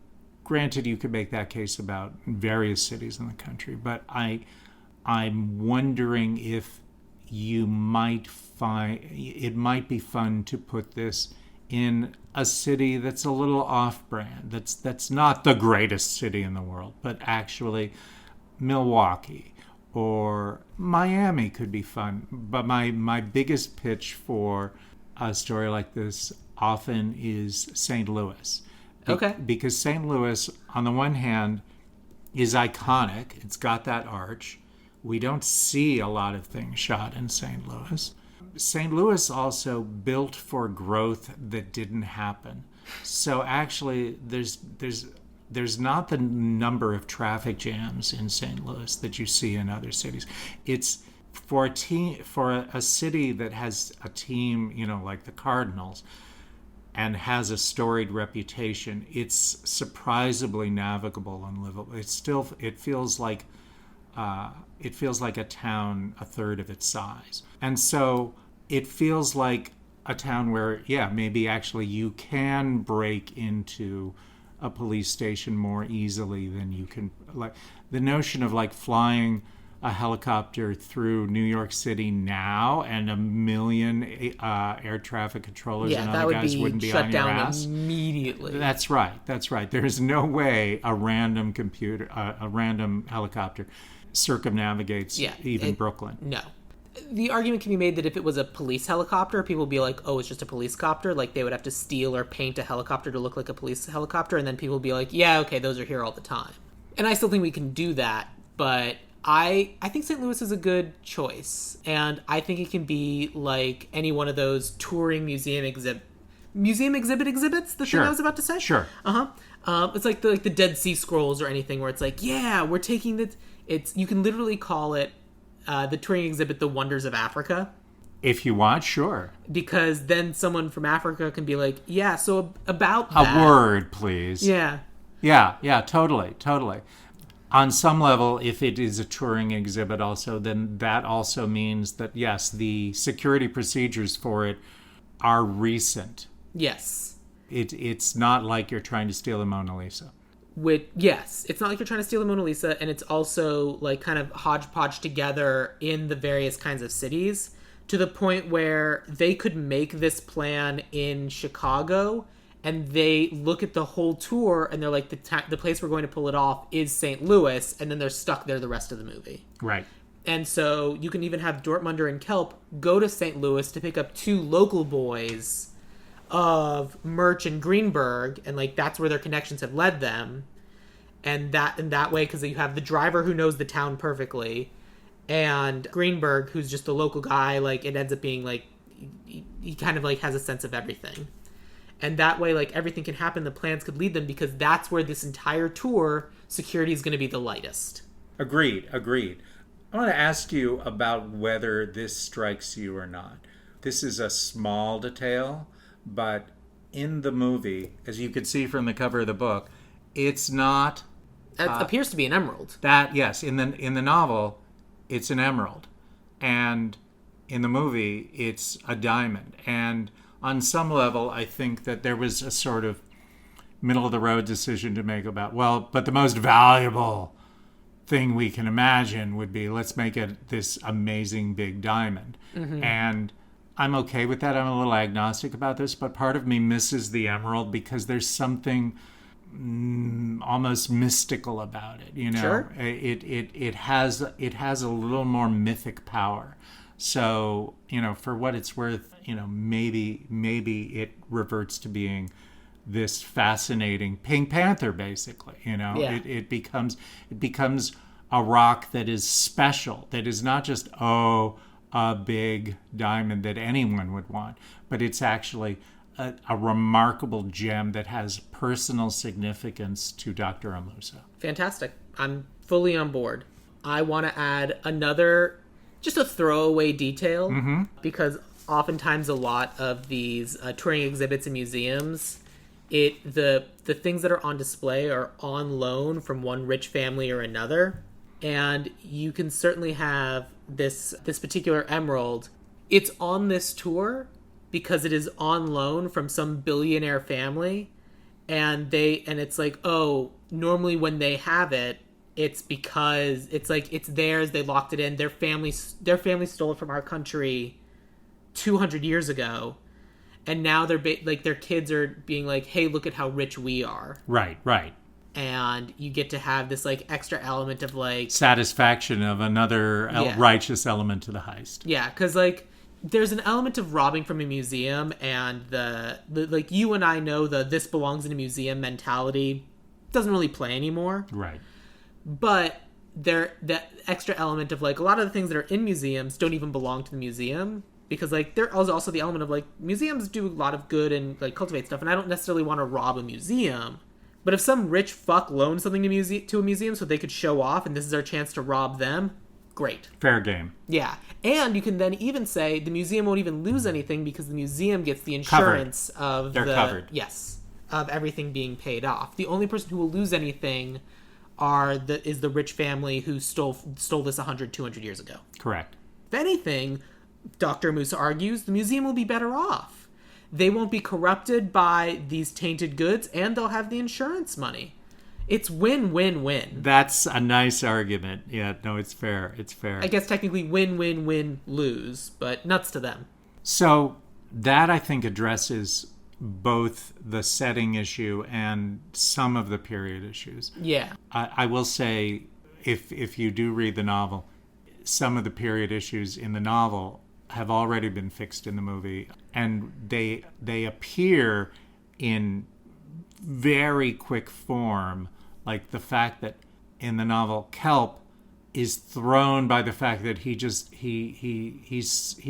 granted, you could make that case about various cities in the country, but I'm wondering if you might find it might be fun to put this in a city that's a little off-brand, that's not the greatest city in the world, but actually Milwaukee or Miami could be fun. But my biggest pitch for a story like this often is St. Louis. Okay. Because St. Louis, on the one hand, is iconic. It's got that arch. We don't see a lot of things shot in St. Louis. St. Louis also built for growth that didn't happen. So actually, there's not the number of traffic jams in St. Louis that you see in other cities. It's for a city that has a team, like the Cardinals, and has a storied reputation. It's surprisingly navigable and livable. It feels like a town a third of its size, and so it feels like a town where, maybe actually you can break into a police station more easily than you can. Like the notion of like flying a helicopter through New York City now and 1 million air traffic controllers and other guys wouldn't be on your ass. Immediately. That's right. There's no way a random helicopter circumnavigates even Brooklyn. No. The argument can be made that if it was a police helicopter, people would be like, oh, it's just a police copter. Like, they would have to steal or paint a helicopter to look like a police helicopter, and then people would be like, yeah, okay, those are here all the time. And I still think we can do that, but I think St. Louis is a good choice, and I think it can be like any one of those touring museum exhibits the thing I was about to say. Sure. It's like the Dead Sea Scrolls or anything where it's like, we're taking this. You can literally call it the touring exhibit The Wonders of Africa. If you want, sure. Because then someone from Africa can be like, so about that. A word, please. Yeah, totally. On some level, if it is a touring exhibit also, then that also means that, yes, the security procedures for it are recent. Yes. It's not like you're trying to steal the Mona Lisa. It's not like you're trying to steal the Mona Lisa, and it's also like kind of hodgepodge together in the various kinds of cities to the point where they could make this plan in Chicago, and they look at the whole tour and they're like, the place we're going to pull it off is St. Louis, and then they're stuck there the rest of the movie. Right. And so you can even have Dortmunder and Kelp go to St. Louis to pick up 2 local boys of Murch and Greenberg, and like that's where their connections have led them, and that way, because you have the driver who knows the town perfectly, and Greenberg, who's just a local guy. Like, it ends up being like he kind of like has a sense of everything, and that way, like, everything can happen. The plans could lead them, because that's where this entire tour security is going to be the lightest. Agreed. I want to ask you about whether this strikes you or not. This is a small detail, but in the movie, as you can see from the cover of the book, it's not. It appears to be an emerald. Yes, in the novel, it's an emerald, and in the movie, it's a diamond. And on some level, I think that there was a sort of middle of the road decision to make about, but the most valuable thing we can imagine would be, let's make it this amazing big diamond. Mm-hmm. And I'm okay with that. I'm a little agnostic about this, but part of me misses the emerald because there's something almost mystical about it. Sure. It has a little more mythic power. So, for what it's worth, maybe it reverts to being this fascinating Pink Panther, basically. Yeah. It becomes a rock that is special, that is not just, a big diamond that anyone would want, but it's actually a remarkable gem that has personal significance to Dr. Amusa. Fantastic. I'm fully on board. I want to add just a throwaway detail, because oftentimes a lot of these touring exhibits in museums, the things that are on display are on loan from one rich family or another. And you can certainly have this particular emerald. It's on this tour because it is on loan from some billionaire family, and it's like, oh, normally when they have it, it's because it's like it's theirs. They locked it in. Their family stole it from our country 200 years ago, and now their kids are being like, hey, look at how rich we are. Right. And you get to have this like extra element of like satisfaction of another righteous element to the heist. Yeah, because like there's an element of robbing from a museum, and the like you and I know the this belongs in a museum mentality doesn't really play anymore. Right. But that extra element of like a lot of the things that are in museums don't even belong to the museum, because like there is also the element of like museums do a lot of good and like cultivate stuff, and I don't necessarily want to rob a museum. But if some rich fuck loaned something to a museum so they could show off, and this is our chance to rob them, great. Fair game. Yeah. And you can then even say the museum won't even lose anything because the museum gets the insurance of covered. Yes, of everything being paid off. The only person who will lose anything is the rich family who stole this 100, 200 years ago. Correct. If anything, Dr. Musa argues, the museum will be better off. They won't be corrupted by these tainted goods, and they'll have the insurance money. It's win-win-win. That's a nice argument. Yeah, no, it's fair. It's fair. I guess technically win-win-win-lose, but nuts to them. So that, I think, addresses both the setting issue and some of the period issues. Yeah. I will say, if you do read the novel, some of the period issues in the novel have already been fixed in the movie, and they appear in very quick form, like the fact that in the novel Kelp is thrown by the fact that he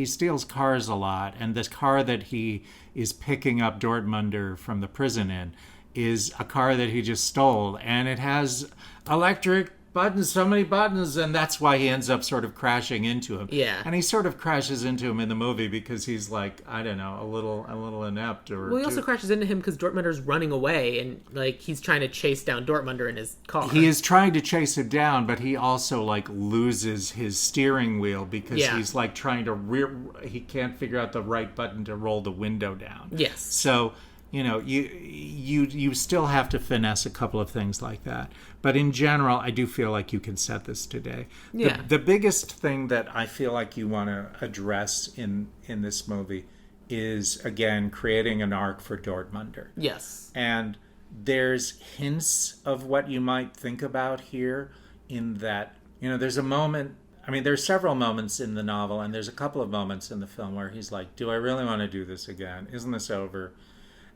steals cars a lot, and this car that he is picking up Dortmunder from the prison in is a car that he just stole, and it has electric buttons, so many buttons, and that's why he ends up sort of crashing into him. Yeah. And he sort of crashes into him in the movie because he's like, I don't know, a little inept. Or well, he also crashes into him because Dortmunder's running away, and like he's trying to chase down Dortmunder in his car. He is trying to chase him down, but he also like loses his steering wheel because he's like trying to he can't figure out the right button to roll the window down. Yes. So, you know, you still have to finesse a couple of things like that. But in general, I do feel like you can set this today. Yeah. The biggest thing that I feel like you want to address in this movie is, again, creating an arc for Dortmunder. Yes. And there's hints of what you might think about here in that, you know, there's a moment, I mean, there's several moments in the novel, and there's a couple of moments in the film where he's like, do I really want to do this again? Isn't this over?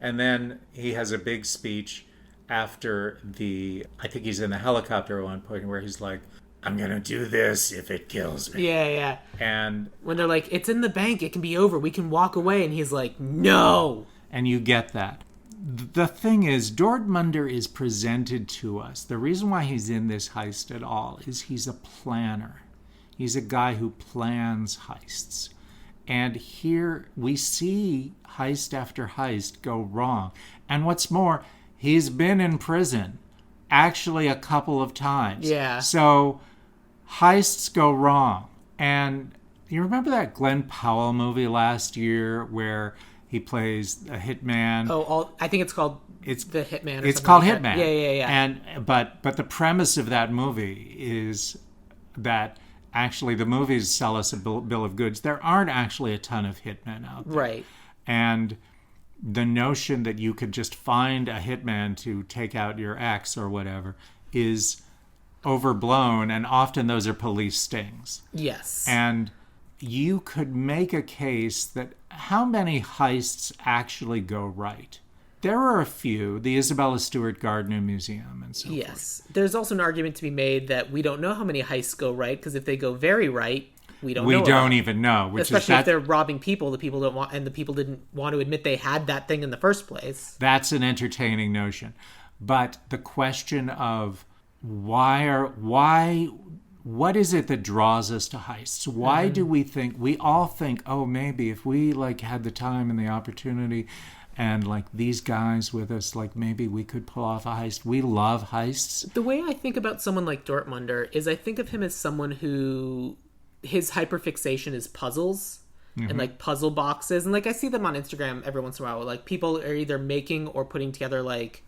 And then he has a big speech after I think he's in the helicopter at one point where he's like, I'm going to do this if it kills me. Yeah. And when they're like, it's in the bank, it can be over, we can walk away. And he's like, no. And you get that. The thing is, Dortmunder is presented to us. The reason why he's in this heist at all is he's a planner. He's a guy who plans heists. And here we see heist after heist go wrong. And what's more, he's been in prison actually a couple of times. Yeah. So heists go wrong. And you remember that Glenn Powell movie last year where he plays a hitman? Oh, I think it's called The Hitman. Or it's called like Hitman. That. Yeah. And but the premise of that movie is that actually the movies sell us a bill of goods. There aren't actually a ton of hitmen out there. Right. And the notion that you could just find a hitman to take out your ex or whatever is overblown, and often those are police stings. Yes. And you could make a case that how many heists actually go right? There are a few, the Isabella Stewart Gardner Museum and so forth. Yes. There's also an argument to be made that we don't know how many heists go right, because if they go very right, we don't know. We don't even know. Especially if they're robbing people, the people don't want, and the people didn't want to admit they had that thing in the first place. That's an entertaining notion. But the question of what is it that draws us to heists? Why do we all think, oh, maybe if we like had the time and the opportunity and like these guys with us, like maybe we could pull off a heist. We love heists. The way I think about someone like Dortmunder is I think of him as someone who his hyperfixation is puzzles and like puzzle boxes. And like I see them on Instagram every once in a while. Like people are either making or putting together like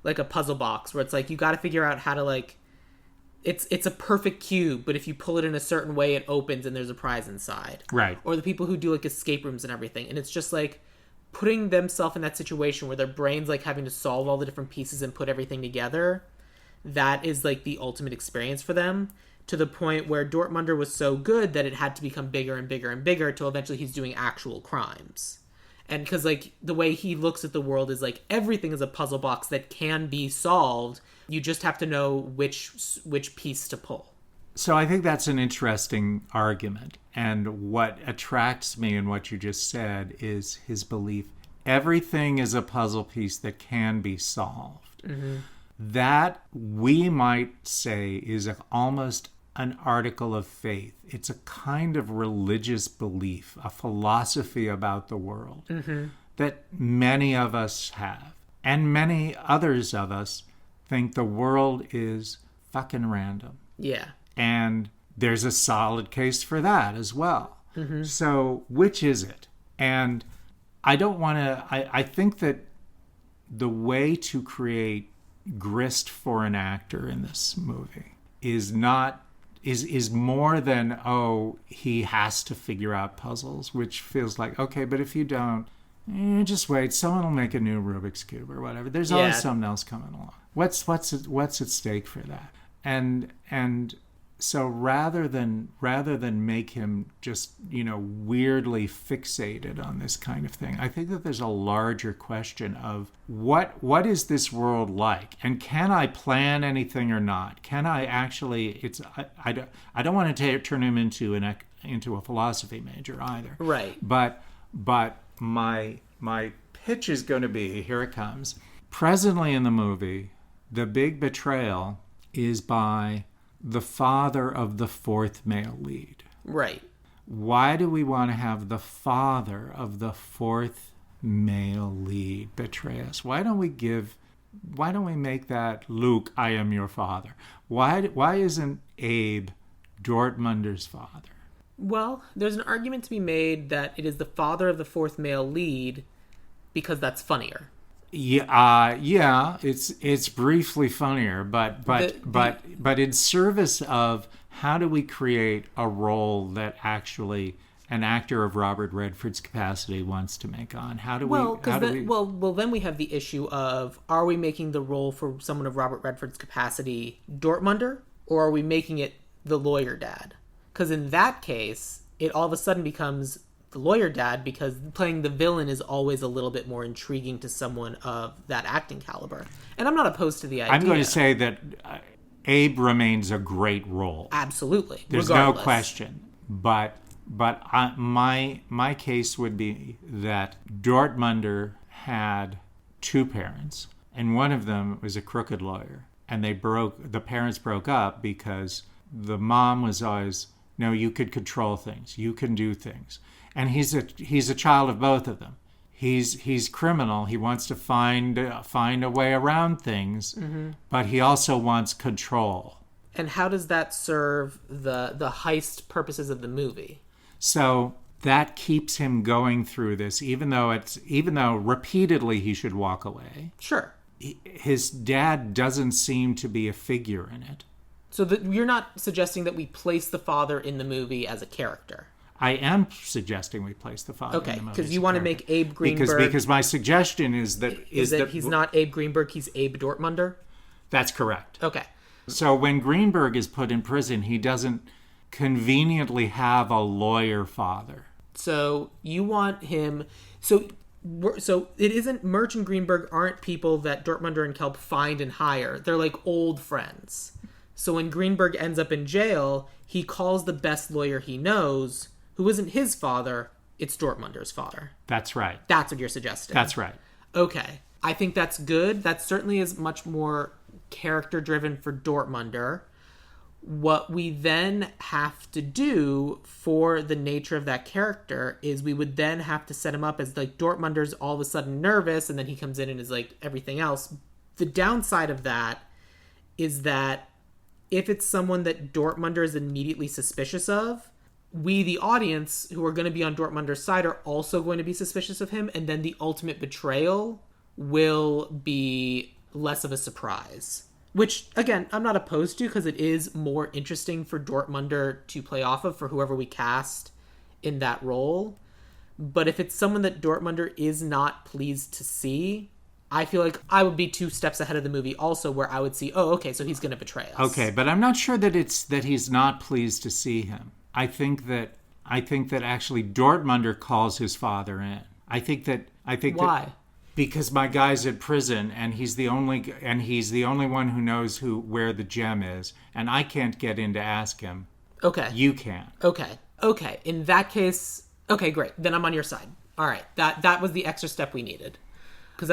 a puzzle box where it's like you got to figure out how to like it's a perfect cube, but if you pull it in a certain way, it opens and there's a prize inside. Right. Or the people who do like escape rooms and everything. And it's just like putting themselves in that situation where their brain's like having to solve all the different pieces and put everything together. That is like the ultimate experience for them, to the point where Dortmunder was so good that it had to become bigger and bigger and bigger till eventually he's doing actual crimes. And because like the way he looks at the world is like everything is a puzzle box that can be solved. You just have to know which piece to pull. So I think that's an interesting argument. And what attracts me in what you just said is his belief everything is a puzzle piece that can be solved. That, we might say, is almost an article of faith. It's a kind of religious belief, a philosophy about the world that many of us have. And many others of us think the world is fucking random. Yeah. And there's a solid case for that as well. So which is it? And I don't want to, I think that the way to create grist for an actor in this movie is more than, oh, he has to figure out puzzles, which feels like, okay, but if you don't, just wait, someone will make a new Rubik's Cube or whatever. There's always something else coming along. What's at stake for that? And so rather than make him just, weirdly fixated on this kind of thing, I think that there's a larger question of what is this world like, and can I plan anything or not? Can I actually? I don't want to turn him into a philosophy major either. Right. But my pitch is going to be, here it comes. Presently in the movie, the big betrayal is by the father of the fourth male lead. Right. Why do we want to have the father of the fourth male lead betray us? Why don't we make that Luke, I am your father? Why isn't Abe Dortmunder's father? Well, there's an argument to be made that it is the father of the fourth male lead because that's funnier. Yeah, it's briefly funnier, but in service of how do we create a role that actually an actor of Robert Redford's capacity wants to make on? Then we have the issue of, are we making the role for someone of Robert Redford's capacity Dortmunder, or are we making it the lawyer dad? Because in that case, it all of a sudden becomes the lawyer dad, because playing the villain is always a little bit more intriguing to someone of that acting caliber. And I'm not opposed to the idea. I'm going to say that Abe remains a great role. Absolutely. There's regardless. no question. But my case would be that Dortmunder had two parents, and one of them was a crooked lawyer. And the parents broke up because the mom was always, no, you could control things. You can do things. And he's a child of both of them. He's criminal. He wants to find a way around things, but he also wants control. And how does that serve the heist purposes of the movie? So that keeps him going through this, even though repeatedly he should walk away. Sure. His dad doesn't seem to be a figure in it. So you're not suggesting that we place the father in the movie as a character? I am suggesting we place the father in the movie. Okay, because you want to make Abe Greenberg... Because my suggestion is that he's not Abe Greenberg, he's Abe Dortmunder? That's correct. Okay. So when Greenberg is put in prison, he doesn't conveniently have a lawyer father. So you want him... So So it isn't, Murch and Greenberg aren't people that Dortmunder and Kelp find and hire. They're like old friends. So when Greenberg ends up in jail, he calls the best lawyer he knows, who isn't his father, it's Dortmunder's father. That's right. That's what you're suggesting. That's right. Okay. I think that's good. That certainly is much more character driven for Dortmunder. What we then have to do for the nature of that character is we would then have to set him up as like Dortmunder's all of a sudden nervous, and then he comes in and is like everything else. The downside of that is that if it's someone that Dortmunder is immediately suspicious of, we, the audience, who are going to be on Dortmunder's side, are also going to be suspicious of him, and then the ultimate betrayal will be less of a surprise. Which, again, I'm not opposed to, because it is more interesting for Dortmunder to play off of for whoever we cast in that role. But if it's someone that Dortmunder is not pleased to see, I feel like I would be 2 steps ahead of the movie also, where I would see, oh, okay, so he's going to betray us. Okay, but I'm not sure that it's that he's not pleased to see him. I think that actually Dortmunder calls his father in. Why? Because my guy's in prison, and he's the only one who knows where the gem is, and I can't get in to ask him. Okay. You can. Okay. In that case, okay, great. Then I'm on your side. All right. That was the extra step we needed. Because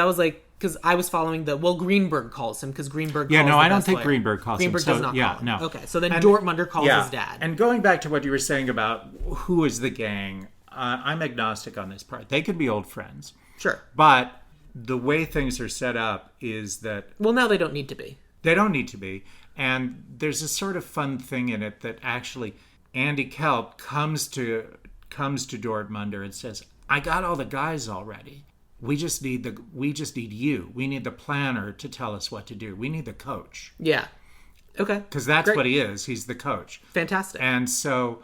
I was following Greenberg calls him, because Greenberg calls him. Yeah, no, I don't think Greenberg calls him. Greenberg does not call him. No. Okay, so then Dortmunder calls his dad. And going back to what you were saying about who is the gang, I'm agnostic on this part. They could be old friends. Sure. But the way things are set up is that... Well, now they don't need to be. They don't need to be. And there's a sort of fun thing in it that actually Andy Kelp comes to Dortmunder and says, I got all the guys already. We just need you. We need the planner to tell us what to do. We need the coach. Yeah. Okay. Because that's what he is. He's the coach. Fantastic. And so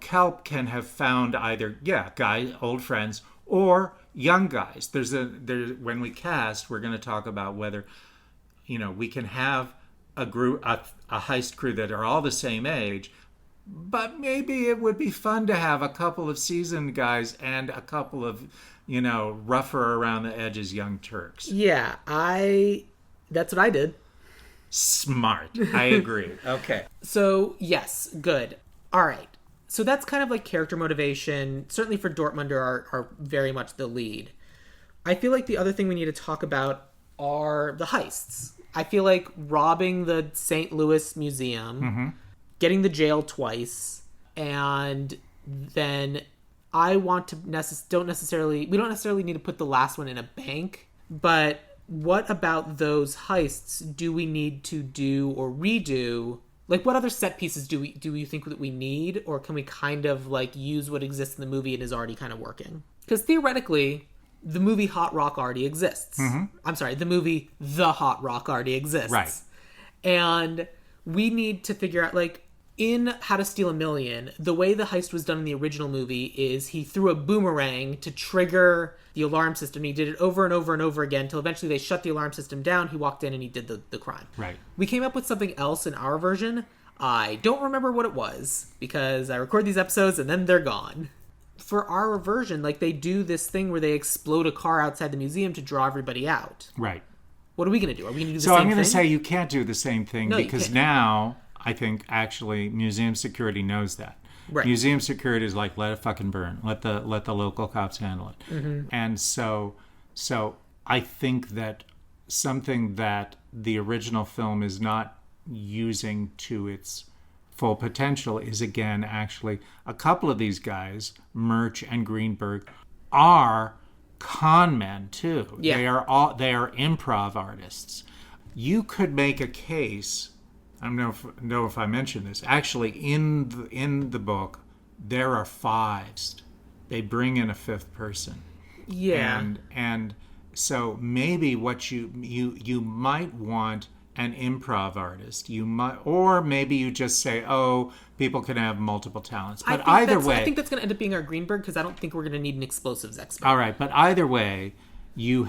Kelp can have found either, guys, old friends, or young guys. When we cast, we're going to talk about whether, we can have a heist crew that are all the same age, but maybe it would be fun to have a couple of seasoned guys and a couple of, rougher around the edges young Turks. Yeah, that's what I did. Smart. I agree. Okay. So, yes, good. All right. So that's kind of like character motivation. Certainly for Dortmunder are very much the lead. I feel like the other thing we need to talk about are the heists. I feel like robbing the St. Louis Museum, getting the jail twice, and then we don't necessarily need to put the last one in a bank, but what about those heists do we need to do or redo? Like, what other set pieces do we think that we need, or can we kind of like use what exists in the movie and is already kind of working? Because theoretically, the movie Hot Rock already exists. I'm sorry, the movie The Hot Rock already exists. Right. And we need to figure out, like, in How to Steal a Million, the way the heist was done in the original movie is he threw a boomerang to trigger the alarm system. He did it over and over and over again until eventually they shut the alarm system down. He walked in and he did the crime. Right. We came up with something else in our version. I don't remember what it was because I record these episodes and then they're gone. For our version, like, they do this thing where they explode a car outside the museum to draw everybody out. Right. What are we going to do? Are we going to do the same same thing? So I'm going to say you can't do the same thing, no, because now I think actually museum security knows that. Right. Museum security is like, let it fucking burn. Let the local cops handle it. And so I think that something that the original film is not using to its full potential is, again, actually a couple of these guys, Murch and Greenberg, are con men too. Yeah. They are improv artists. You could make a case. I don't know if I mentioned this. Actually, in the book, there are 5s. They bring in a 5th person. Yeah. And so maybe what you might want an improv artist. You might, or maybe you just say, oh, people can have multiple talents. But either way, I think that's going to end up being our Greenberg, because I don't think we're going to need an explosives expert. All right, but either way, you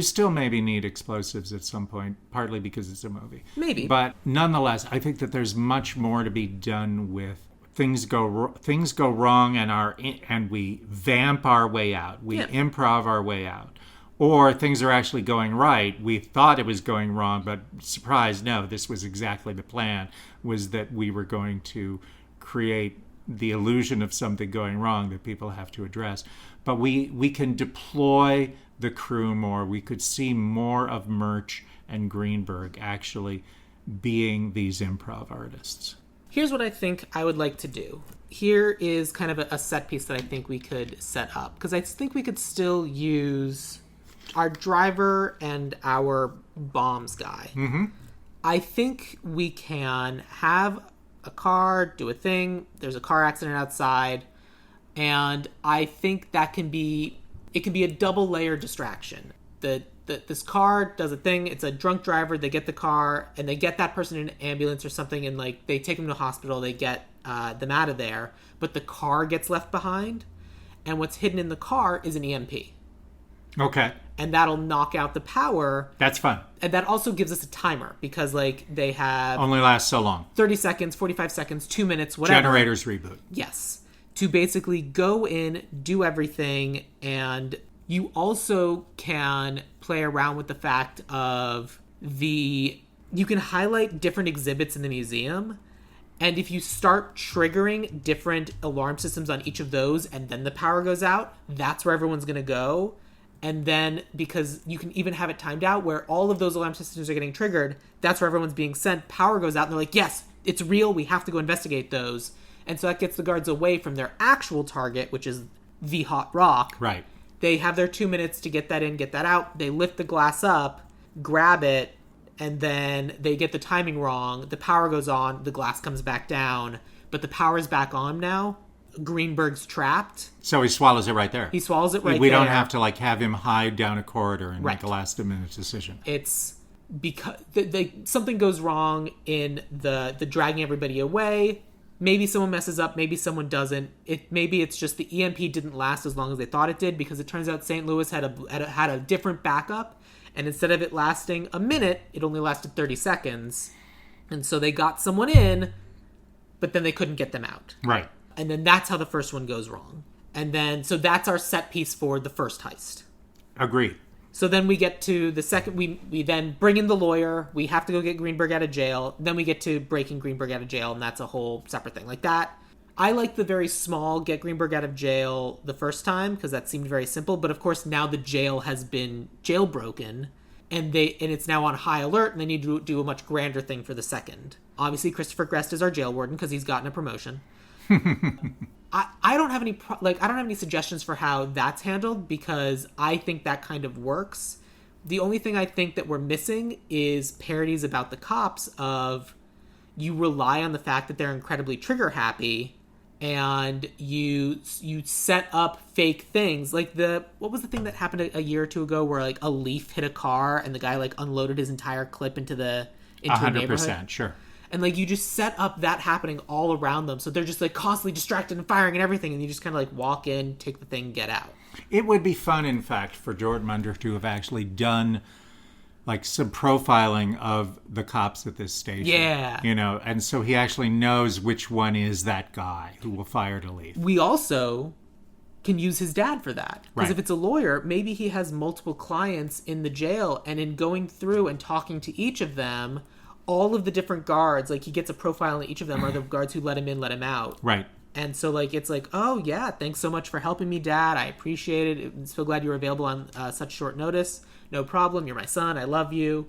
still maybe need explosives at some point, partly because it's a movie. Maybe. But nonetheless, I think that there's much more to be done with things go wrong, and we vamp our way out. We improv our way out. Or things are actually going right. We thought it was going wrong, but surprise, no, this was exactly the plan, was that we were going to create the illusion of something going wrong that people have to address. But we can deploy the crew more. We could see more of Murch and Greenberg actually being these improv artists. Here's what I think I would like to do. Here is kind of a set piece that I think we could set up. Because I think we could still use our driver and our bombs guy. Mm-hmm. I think we can have a car do a thing. There's a car accident outside. And I think it can be a double layer distraction. This car does a thing. It's a drunk driver. They get the car and they get that person in an ambulance or something, and like they take them to the hospital. They get them out of there, but the car gets left behind, and what's hidden in the car is an EMP. Okay. And that'll knock out the power. That's fun. And that also gives us a timer because like they have only lasts so long. 30 seconds, 45 seconds, 2 minutes, whatever. Generators reboot. Yes. To basically go in, do everything, and you also can play around with the fact of you can highlight different exhibits in the museum, and if you start triggering different alarm systems on each of those and then the power goes out, that's where everyone's going to go. And then, because you can even have it timed out where all of those alarm systems are getting triggered, that's where everyone's being sent, power goes out, and they're like, yes, it's real, we have to go investigate those. And so that gets the guards away from their actual target, which is the hot rock. Right. They have their 2 minutes to get that in, get that out. They lift the glass up, grab it, and then they get the timing wrong. The power goes on, the glass comes back down, but the power's back on now. Greenberg's trapped. So he swallows it right there. He swallows it right there. We don't have to like have him hide down a corridor and Right. make a last-minute decision. It's because something goes wrong in the dragging everybody away. Maybe someone messes up, maybe someone doesn't. Maybe it's just the EMP didn't last as long as they thought it did, because it turns out St. Louis had a different backup, and instead of it lasting a minute, it only lasted 30 seconds. And so they got someone in, but then they couldn't get them out. Right. And then that's how the first one goes wrong. And then, so that's our set piece for the first heist. Agreed. So then we get to the second, we then bring in the lawyer. We have to go get Greenberg out of jail. Then we get to breaking Greenberg out of jail, and that's a whole separate thing. Like that, I like the very small get Greenberg out of jail the first time, because that seemed very simple. But of course, now the jail has been jailbroken, and it's now on high alert, and they need to do a much grander thing for the second. Obviously, Christopher Guest is our jail warden, because he's gotten a promotion. I don't have any suggestions for how that's handled, because I think that kind of works. The only thing I think that we're missing is parodies about the cops of you rely on the fact that they're incredibly trigger happy, and you set up fake things. Like what was the thing that happened a year or two ago where like a leaf hit a car and the guy like unloaded his entire clip into a neighborhood? 100%, sure. And, like, you just set up that happening all around them. So they're just, like, constantly distracted and firing and everything. And you just kind of, like, walk in, take the thing, get out. It would be fun, in fact, for Jordan Munder to have actually done, like, some profiling of the cops at this station. Yeah. You know, and so he actually knows which one is that guy who will fire to leave. We also can use his dad for that. Because Right. if it's a lawyer, maybe he has multiple clients in the jail. And in going through and talking to each of them, all of the different guards, like, he gets a profile on each of them are the guards who let him in, let him out. Right. And so, like, it's like, oh, yeah, thanks so much for helping me, Dad. I appreciate it. I'm so glad you were available on such short notice. No problem. You're my son. I love you.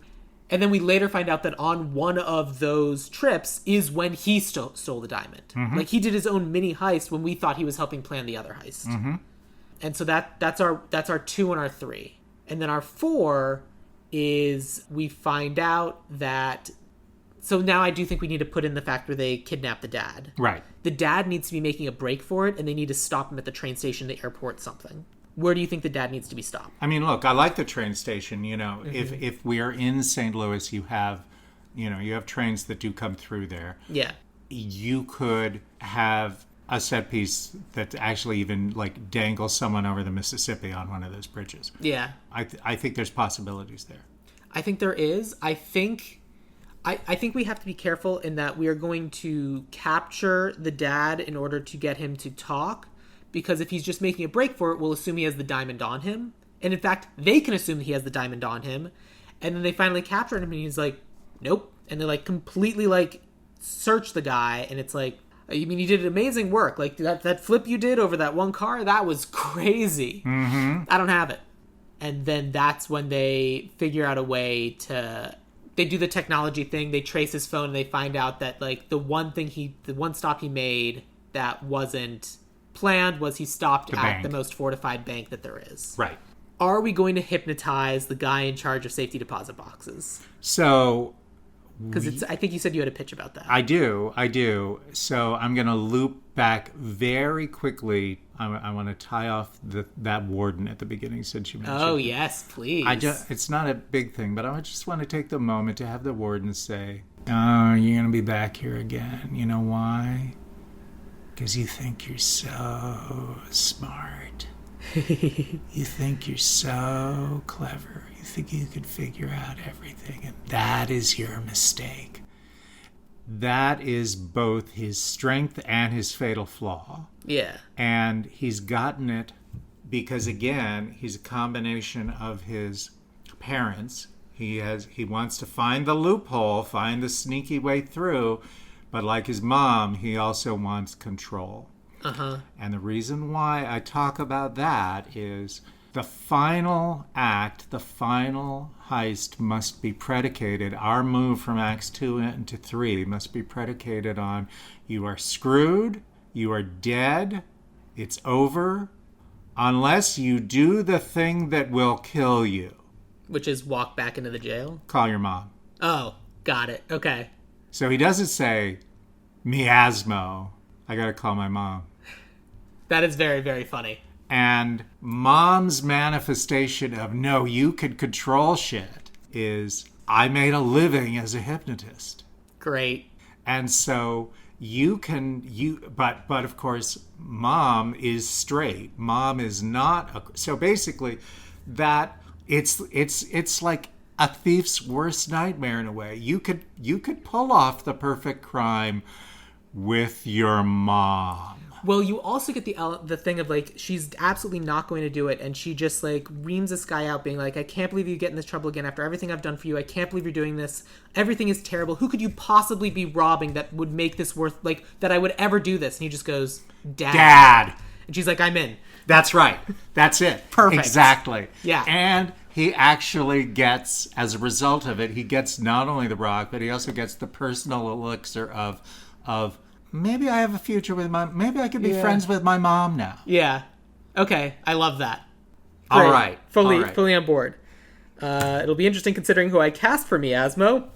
And then we later find out that on one of those trips is when he stole the diamond. Mm-hmm. Like, he did his own mini heist when we thought he was helping plan the other heist. Mm-hmm. And so that's our 2 and our 3. And then our 4 is we find out that... So now I do think we need to put in the fact where they kidnap the dad. Right. The dad needs to be making a break for it, and they need to stop him at the train station, the airport, something. Where do you think the dad needs to be stopped? I mean, look, I like the train station. You know, Mm-hmm. if we are in St. Louis, you have trains that do come through there. Yeah. You could have a set piece that actually even like dangles someone over the Mississippi on one of those bridges. Yeah. I think there's possibilities there. I think there is. I think I think we have to be careful in that we are going to capture the dad in order to get him to talk, because if he's just making a break for it, we'll assume he has the diamond on him. And in fact, they can assume he has the diamond on him. And then they finally capture him and he's like, nope. And they like completely like search the guy. And it's like, I mean, you did amazing work. Like that flip you did over that one car, that was crazy. Mm-hmm. I don't have it. And then that's when they figure out a way to... They do the technology thing. They trace his phone and they find out that like the one stop he made that wasn't planned was he stopped at the most fortified bank that there is. Right. Are we going to hypnotize the guy in charge of safety deposit boxes? So... Because I think you said you had a pitch about that. I do. So I'm going to loop back very quickly. I want to tie off that warden at the beginning since you mentioned Oh, it. yes, please. It's not a big thing, but I just want to take the moment to have the warden say, oh, you're going to be back here again. You know why? Because you think you're so smart. You think you're so clever. You think you can figure out everything, and that is your mistake. That is both his strength and his fatal flaw. Yeah. And he's gotten it because, again, he's a combination of his parents. He wants to find the loophole, find the sneaky way through, but like his mom, he also wants control. Uh-huh. And the reason why I talk about that is the final act, the final heist must be predicated. Our move from Acts 2 into 3 must be predicated on you are screwed, you are dead, it's over, unless you do the thing that will kill you. Which is walk back into the jail? Call your mom. Oh, got it. Okay. So he doesn't say, miasmo, I gotta call my mom. That is very, very funny. And mom's manifestation of, no, you could control shit, is, I made a living as a hypnotist. Great. And so but of course, mom is straight. Mom is not. So basically, that it's like a thief's worst nightmare in a way. You could pull off the perfect crime with your mom. Well, you also get the thing of, like, she's absolutely not going to do it, and she just, like, reams this guy out, being like, I can't believe you get in this trouble again after everything I've done for you. I can't believe you're doing this. Everything is terrible. Who could you possibly be robbing that would make this worth, like, that I would ever do this? And he just goes, Dad. And she's like, I'm in. That's right. That's it. Perfect. Exactly. Yeah. And he actually gets, as a result of it, he gets not only the rock, but he also gets the personal elixir of maybe I have a future with maybe I could be friends with my mom now. Yeah. Okay. I love that. Great. All right. Fully on board. It'll be interesting considering who I cast for Miasmo.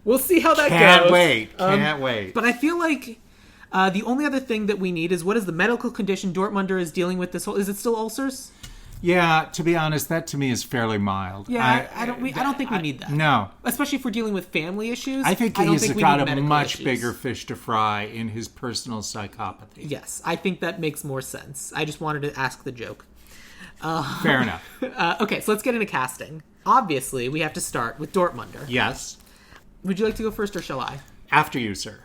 We'll see how that goes. Can't wait. But I feel like the only other thing that we need is, what is the medical condition Dortmunder is dealing with this whole... Is it still ulcers? Yeah, to be honest, that to me is fairly mild. Yeah, I don't think we need that. No. Especially if we're dealing with family issues. I think he's got a much bigger fish to fry in his personal psychopathy. Yes, I think that makes more sense. I just wanted to ask the joke. Fair enough. Okay, so let's get into casting. Obviously, we have to start with Dortmunder. Yes. Would you like to go first, or shall I? After you, sir.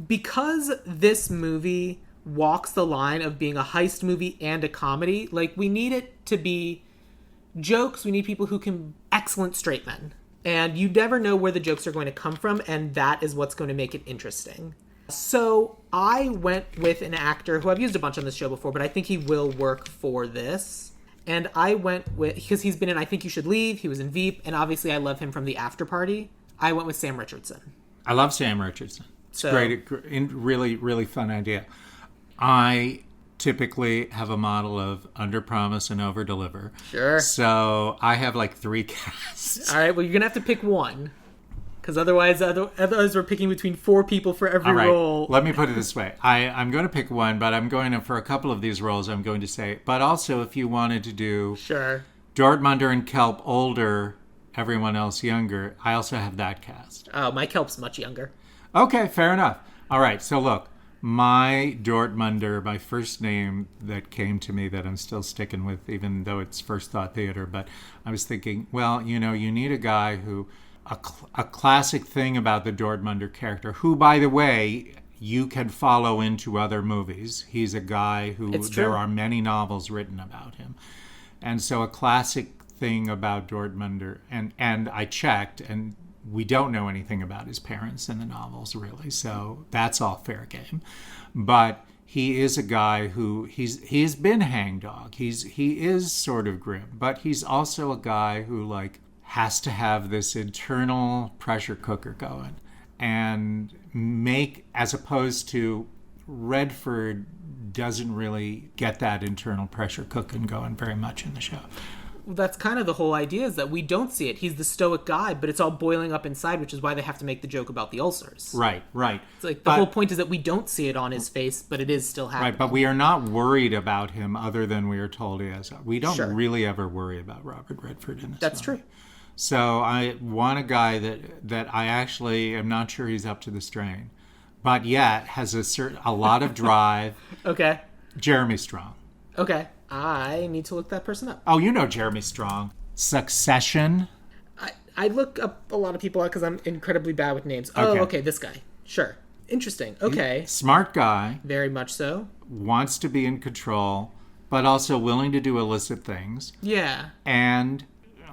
Because this movie walks the line of being a heist movie and a comedy, like, we need it to be jokes. We need people who can... excellent straight men. And you never know where the jokes are going to come from, and that is what's going to make it interesting. So I went with an actor who I've used a bunch on this show before, but I think he will work for this. And I went with... because he's been in I Think You Should Leave, he was in Veep, and obviously I love him from The After Party. I went with Sam Richardson. I love Sam Richardson. It's great. Really, really fun idea. I typically have a model of under-promise and over-deliver. Sure. So I have like 3 casts. All right, well, you're going to have to pick one. Because otherwise we're picking between 4 people for every role. Let me put it this way. I'm going to pick one, but I'm going to, for a couple of these roles, I'm going to say, but also if you wanted to do Dortmunder and Kelp older, everyone else younger, I also have that cast. Oh, my Kelp's much younger. Okay, fair enough. All right, so look. My Dortmunder, my first name that came to me that I'm still sticking with, even though it's First Thought Theater, but I was thinking, well, you need a guy who a classic thing about the Dortmunder character, who, by the way, you can follow into other movies. He's a guy who there are many novels written about him. And so a classic thing about Dortmunder, and I checked, and we don't know anything about his parents in the novels, really. So that's all fair game. But he is a guy who he's been hangdog. He is sort of grim, but he's also a guy who like has to have this internal pressure cooker going and make, as opposed to Redford doesn't really get that internal pressure cooking going very much in the show. Well, that's kind of the whole idea, is that we don't see it. He's the stoic guy, but it's all boiling up inside, which is why they have to make the joke about the ulcers. Right. It's like the whole point is that we don't see it on his face, but it is still happening. Right, but we are not worried about him other than we are told he is. We don't really ever worry about Robert Redford in this That's movie. true. So I want a guy that I actually am not sure he's up to the strain, but yet has a lot of drive. Okay. Jeremy Strong. Okay. I need to look that person up. Oh, you know Jeremy Strong. Succession. I look up a lot of people out because I'm incredibly bad with names. Oh, okay, this guy. Sure. Interesting. Okay. Smart guy. Very much so. Wants to be in control, but also willing to do illicit things. Yeah. And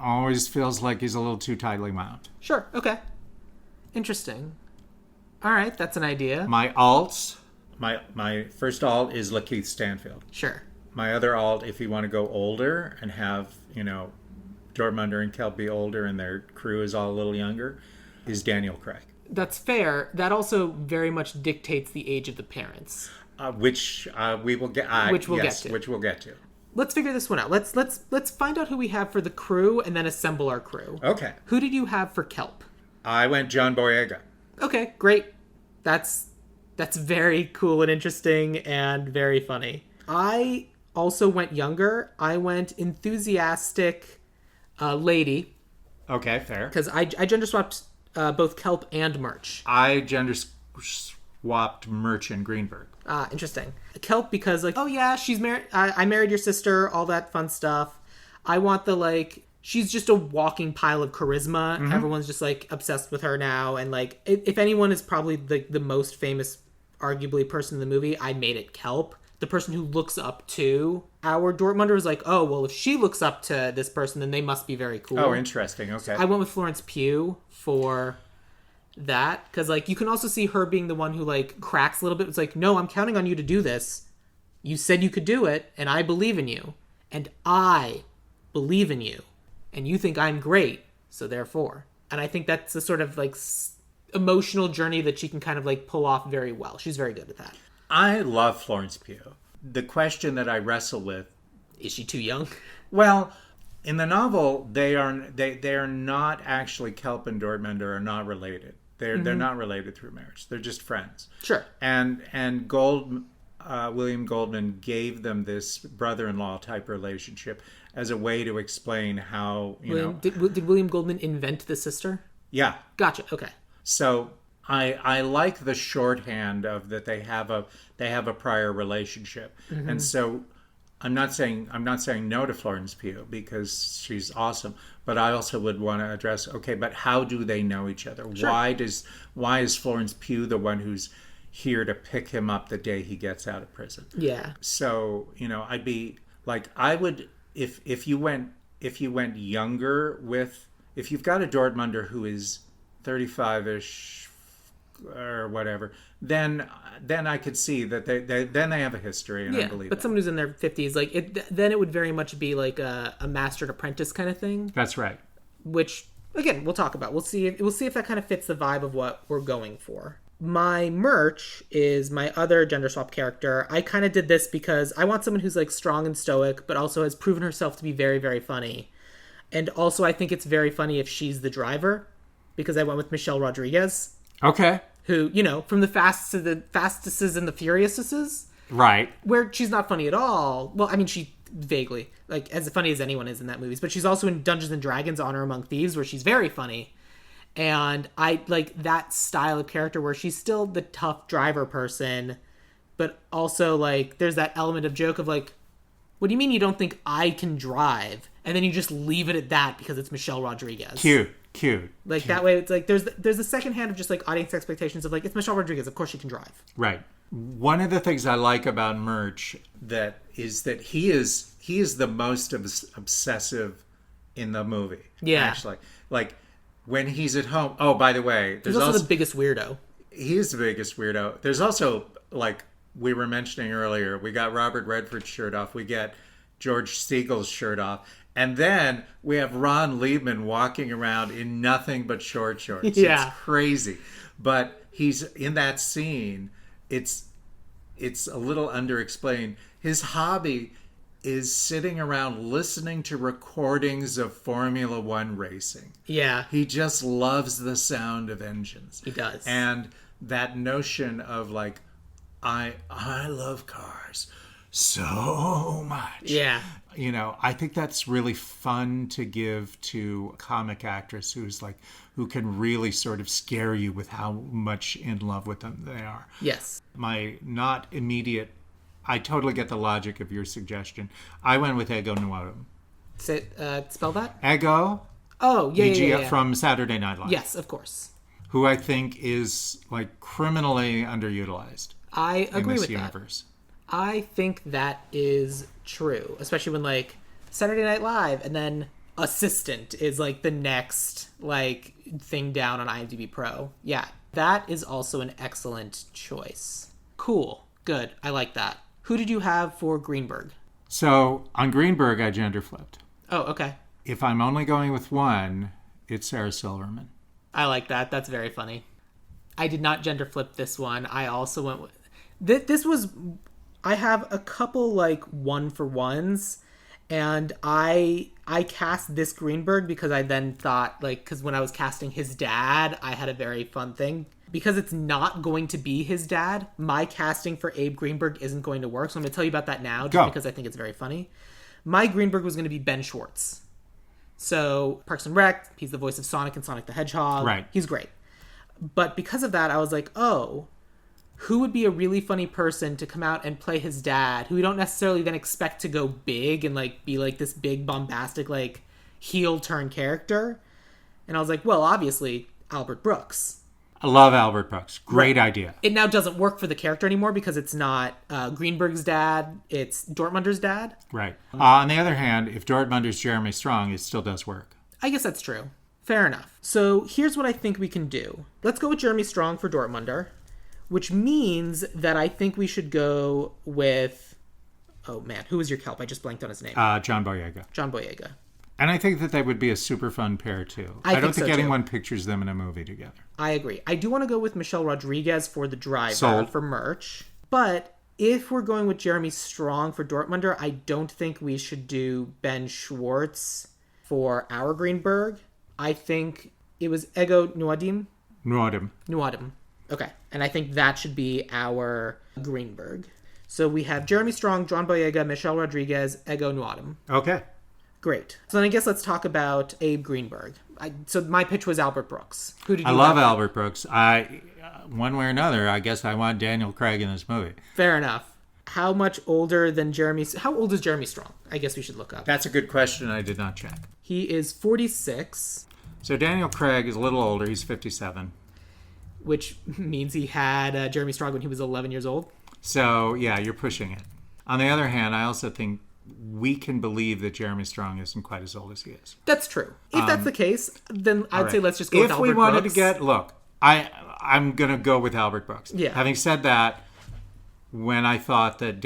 always feels like he's a little too tightly wound. Sure. Okay. Interesting. All right, that's an idea. My alts. My first alt is Lakeith Stanfield. Sure. My other alt, if you want to go older and have, Dortmunder and Kelp be older and their crew is all a little younger, is Daniel Craig. That's fair. That also very much dictates the age of the parents. Which we will get. Which we'll get to. Let's figure this one out. Let's find out who we have for the crew and then assemble our crew. Okay. Who did you have for Kelp? I went John Boyega. Okay, great. That's very cool and interesting and very funny. I also went younger. I went enthusiastic lady. Okay, fair. Because I gender swapped both Kelp and Murch. I gender swapped Murch and Greenberg. Interesting. Kelp because, like, oh yeah, she's married. I married your sister, all that fun stuff. I want the, like, she's just a walking pile of charisma. Mm-hmm. Everyone's just, like, obsessed with her now. And, like, if anyone is probably the most famous, arguably, person in the movie, I made it Kelp. The person who looks up to our Dortmunder is like, oh, well, if she looks up to this person, then they must be very cool. Oh, interesting. Okay. I went with Florence Pugh for that. Because, like, you can also see her being the one who, like, cracks a little bit. It's like, no, I'm counting on you to do this. You said you could do it, and I believe in you. And I believe in you. And you think I'm great, so therefore. And I think that's a sort of, like, emotional journey that she can kind of, like, pull off very well. She's very good at that. I love Florence Pugh. The question that I wrestle with... Is she too young? Well, in the novel, they are not actually... Kelp and Dortmunder are not related. They're not related through marriage. They're just friends. Sure. And William Goldman gave them this brother-in-law type relationship as a way to explain how, Did William Goldman invent the sister? Yeah. Gotcha. Okay. So... I like the shorthand of that they have a prior relationship, and so I'm not saying no to Florence Pugh because she's awesome, but I also would want to address but how do they know each other? Sure. Why is Florence Pugh the one who's here to pick him up the day he gets out of prison? Yeah. So I'd be like, I would if you went younger with, if you've got a Dortmunder who is 35-ish. Or whatever, then I could see that they have a history, and I believe but someone who's in their 50s, like then it would very much be like a master apprentice kind of thing. That's right. Which again, we'll talk about. We'll see if that kind of fits the vibe of what we're going for. My Murch is my other gender swap character. I kind of did this because I want someone who's like strong and stoic, but also has proven herself to be very, very funny. And also, I think it's very funny if she's the driver, because I went with Michelle Rodriguez. Okay. Who, from the Fastesses and the Furiouses. Right. Where she's not funny at all. Well, I mean, she vaguely, like, as funny as anyone is in that movie. But she's also in Dungeons & Dragons: Honor Among Thieves, where she's very funny. And I like that style of character where she's still the tough driver person, but also, like, there's that element of joke of, like, what do you mean you don't think I can drive? And then you just leave it at that because it's Michelle Rodriguez. Cute. Cute. Like, that way, it's like, there's the second hand of just, like, audience expectations of, like, it's Michelle Rodriguez, of course she can drive. Right. One of the things I like about Murch that he is the most obsessive in the movie. Yeah. Actually. Like, when he's at home... Oh, by the way... He's also the biggest weirdo. He is the biggest weirdo. There's also, like we were mentioning earlier, we got Robert Redford's shirt off. We get George Siegel's shirt off. And then we have Ron Liebman walking around in nothing but short shorts. Yeah. It's crazy. But he's in that scene. It's a little underexplained. His hobby is sitting around listening to recordings of Formula One racing. Yeah. He just loves the sound of engines. He does. And that notion of like, I love cars so much. Yeah. You know, I think that's really fun to give to a comic actress who can really sort of scare you with how much in love with them they are. Yes. My not immediate, I totally get the logic of your suggestion. I went with Ego Nwodim. Spell that? Ego? Oh, yeah. From Saturday Night Live. Yes, of course. Who I think is like criminally underutilized. I agree with this universe. that. I think that is true, especially when like Saturday Night Live and then Assistant is like the next like thing down on IMDb Pro. Yeah, that is also an excellent choice. Cool. Good. I like that. Who did you have for Greenberg? So on Greenberg, I gender flipped. Oh, okay. If I'm only going with one, it's Sarah Silverman. I like that. That's very funny. I did not gender flip this one. I also went with... This was... I have a couple, like, one-for-ones, and I cast this Greenberg because I then thought, like... Because when I was casting his dad, I had a very fun thing. Because it's not going to be his dad, my casting for Abe Greenberg isn't going to work, so I'm going to tell you about that now, just because I think it's very funny. My Greenberg was going to be Ben Schwartz. So, Parks and Rec, he's the voice of Sonic and Sonic the Hedgehog. Right. He's great. But because of that, I was like, oh, who would be a really funny person to come out and play his dad, who we don't necessarily then expect to go big and, like, be, like, this big, bombastic, like, heel-turn character? And I was like, well, obviously, Albert Brooks. I love Albert Brooks. Great idea. It now doesn't work for the character anymore because it's not Greenberg's dad, it's Dortmunder's dad. Right. On the other hand, if Dortmunder's Jeremy Strong, it still does work. I guess that's true. Fair enough. So here's what I think we can do. Let's go with Jeremy Strong for Dortmunder, which means that I think we should go with... Oh, man. Who was your kelp? I just blanked on his name. John Boyega. John Boyega. And I think that they would be a super fun pair, too. I don't think anyone pictures them in a movie together. I agree. I do want to go with Michelle Rodriguez for the driver, Sold. for Murch. But if we're going with Jeremy Strong for Dortmunder, I don't think we should do Ben Schwartz for our Greenberg. I think it was Ego Nwodim. Nwodim. Okay. And I think that should be our Greenberg. So we have Jeremy Strong, John Boyega, Michelle Rodriguez, Ego Nwodim. Okay. Great. So then I guess let's talk about Abe Greenberg. So my pitch was Albert Brooks. Who did you I love Albert Brooks. One way or another, I guess I want Daniel Craig in this movie. Fair enough. How much older than Jeremy... How old is Jeremy Strong? I guess we should look up. That's a good question. I did not check. He is 46. So Daniel Craig is a little older. He's 57. Which means he had Jeremy Strong when he was 11 years old. So, yeah, you're pushing it. On the other hand, I also think we can believe that Jeremy Strong isn't quite as old as he is. That's true. If that's the case, then I'd say let's just go with Albert Brooks. If we wanted to get... Look, I'm going to go with Albert Brooks. Yeah. Having said that, when I thought that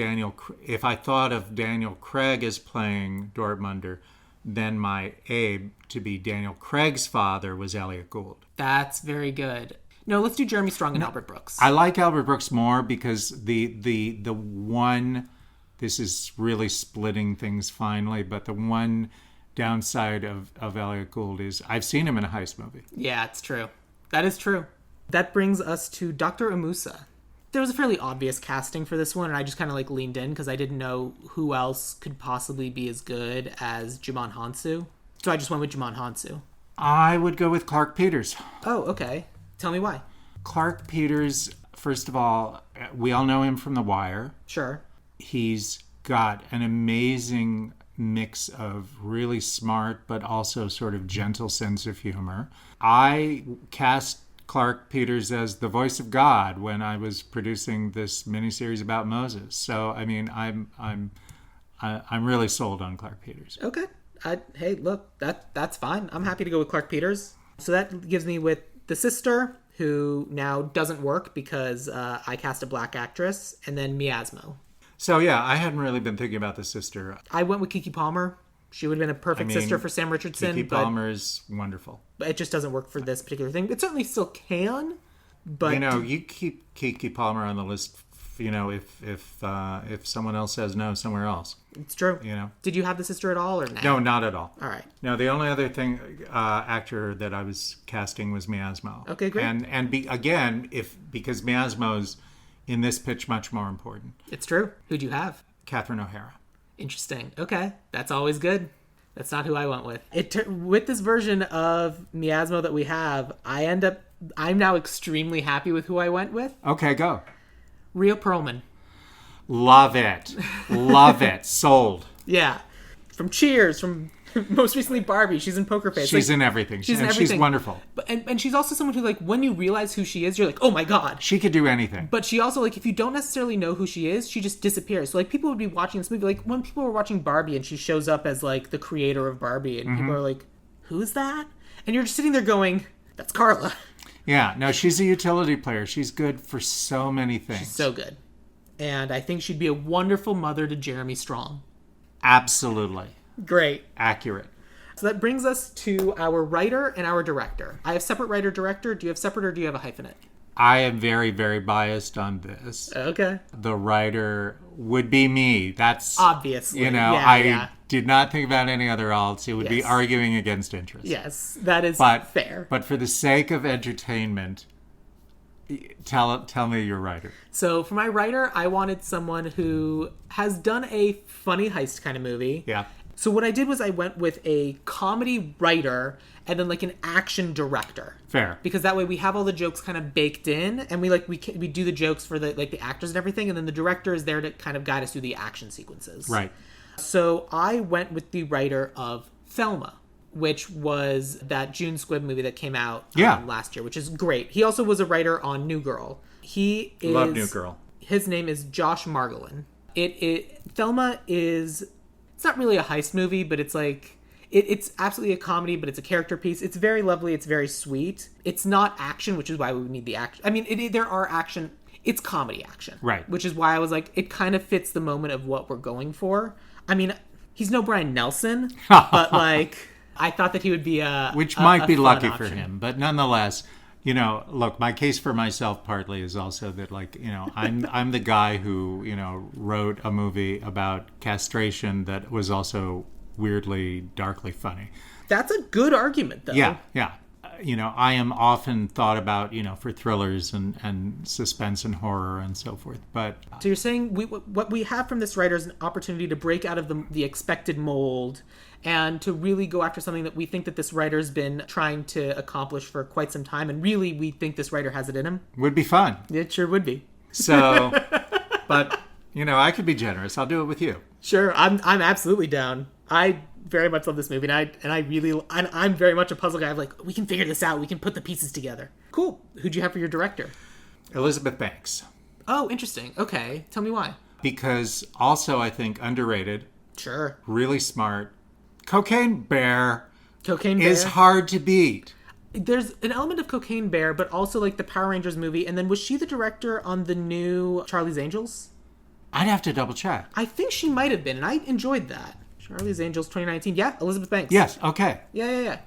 if I thought of Daniel Craig as playing Dortmunder, then my Abe to be Daniel Craig's father was Elliot Gould. That's very good. No, let's do Jeremy Strong and Albert Brooks. I like Albert Brooks more because the one... This is really splitting things finally, but the one downside of Elliot Gould is I've seen him in a heist movie. Yeah, it's true. That is true. That brings us to Dr. Amusa. There was a fairly obvious casting for this one, and I just kind of like leaned in because I didn't know who else could possibly be as good as Jimon Hansu. So I just went with Jimon Hansu. I would go with Clark Peters. Oh, okay. Tell me why. Clark Peters, first of all, we all know him from The Wire. Sure. He's got an amazing mix of really smart but also sort of gentle sense of humor. I cast Clark Peters as the voice of God when I was producing this miniseries about Moses. So I mean, I'm really sold on Clark Peters. Okay. Hey, look, that's fine. I'm happy to go with Clark Peters. So that gives me with the sister, who now doesn't work because I cast a black actress, and then Miasmo. So yeah, I hadn't really been thinking about the sister. I went with Keke Palmer. She would have been a perfect sister for Sam Richardson. Keke Palmer is wonderful. But it just doesn't work for this particular thing. It certainly still can, but... You know, you keep Keke Palmer on the list, you know, if someone else says no somewhere else. It's true. You know. Did you have the sister at all or no? No, not at all. All right. No, the only other thing actor that I was casting was Miasmo. Okay, great. Because Miasmo's in this pitch much more important. It's true. Who'd you have? Catherine O'Hara. Interesting. Okay, that's always good. That's not who I went with. With this version of Miasmo that we have, I'm now extremely happy with who I went with. Okay, go. Rhea Perlman. Love it. Love it. Sold. Yeah. From Cheers, from most recently Barbie. She's in Poker Face. She's in everything. She's wonderful. And she's also someone who, like, when you realize who she is, you're like, oh my God. She could do anything. But she also, like, if you don't necessarily know who she is, she just disappears. So, like, people would be watching this movie. Like, when people were watching Barbie and she shows up as, like, the creator of Barbie, and people are like, who's that? And you're just sitting there going, that's Carla. Yeah, no, she's a utility player. She's good for so many things. She's so good. And I think she'd be a wonderful mother to Jeremy Strong. Absolutely. Great. Accurate. So that brings us to our writer and our director. I have separate writer-director. Do you have separate or do you have a hyphenate? I am very, very biased on this. Okay. The writer would be me. That's... Obviously. You know, I did not think about any other alts. It would be arguing against interest. Yes, that is fair. But for the sake of entertainment, tell me your writer. So for my writer, I wanted someone who has done a funny heist kind of movie. Yeah. So what I did was I went with a comedy writer and then like an action director. Fair. Because that way we have all the jokes kind of baked in, and we do the jokes for the actors and everything, and then the director is there to kind of guide us through the action sequences. Right. So I went with the writer of Thelma, which was that June Squibb movie that came out last year, which is great. He also was a writer on New Girl. Love New Girl. His name is Josh Margolin. Thelma is... It's not really a heist movie, but it's like... It's absolutely a comedy, but it's a character piece. It's very lovely. It's very sweet. It's not action, which is why we would need the action. I mean, there are action... It's comedy action. Right. Which is why I was like, it kind of fits the moment of what we're going for. I mean, he's no Brian Nelson, but like... I thought that he would be which might be lucky for him, but nonetheless, you know, look, my case for myself partly is also that, like, you know, I'm the guy who, you know, wrote a movie about castration that was also weirdly, darkly funny. That's a good argument, though. Yeah. You know, I am often thought about, you know, for thrillers and suspense and horror and so forth. But so you're saying what we have from this writer is an opportunity to break out of the expected mold and to really go after something that we think that this writer's been trying to accomplish for quite some time, and really we think this writer has it in him. Would be fun. It sure would be. So, but you know, I could be generous. I'll do it with you. Sure, I'm absolutely down. I very much love this movie, and I'm very much a puzzle guy. I'm like, we can figure this out. We can put the pieces together. Cool. Who'd you have for your director? Elizabeth Banks. Oh, interesting. Okay, tell me why. Because also I think underrated. Sure. Really smart. Cocaine Bear Cocaine Bear is hard to beat. There's an element of Cocaine Bear, but also like the Power Rangers movie. And then was she the director on the new Charlie's Angels? I'd have to double check. I think she might have been, and I enjoyed that. Charlie's Angels 2019. Yeah, Elizabeth Banks. Yes, okay. Yeah.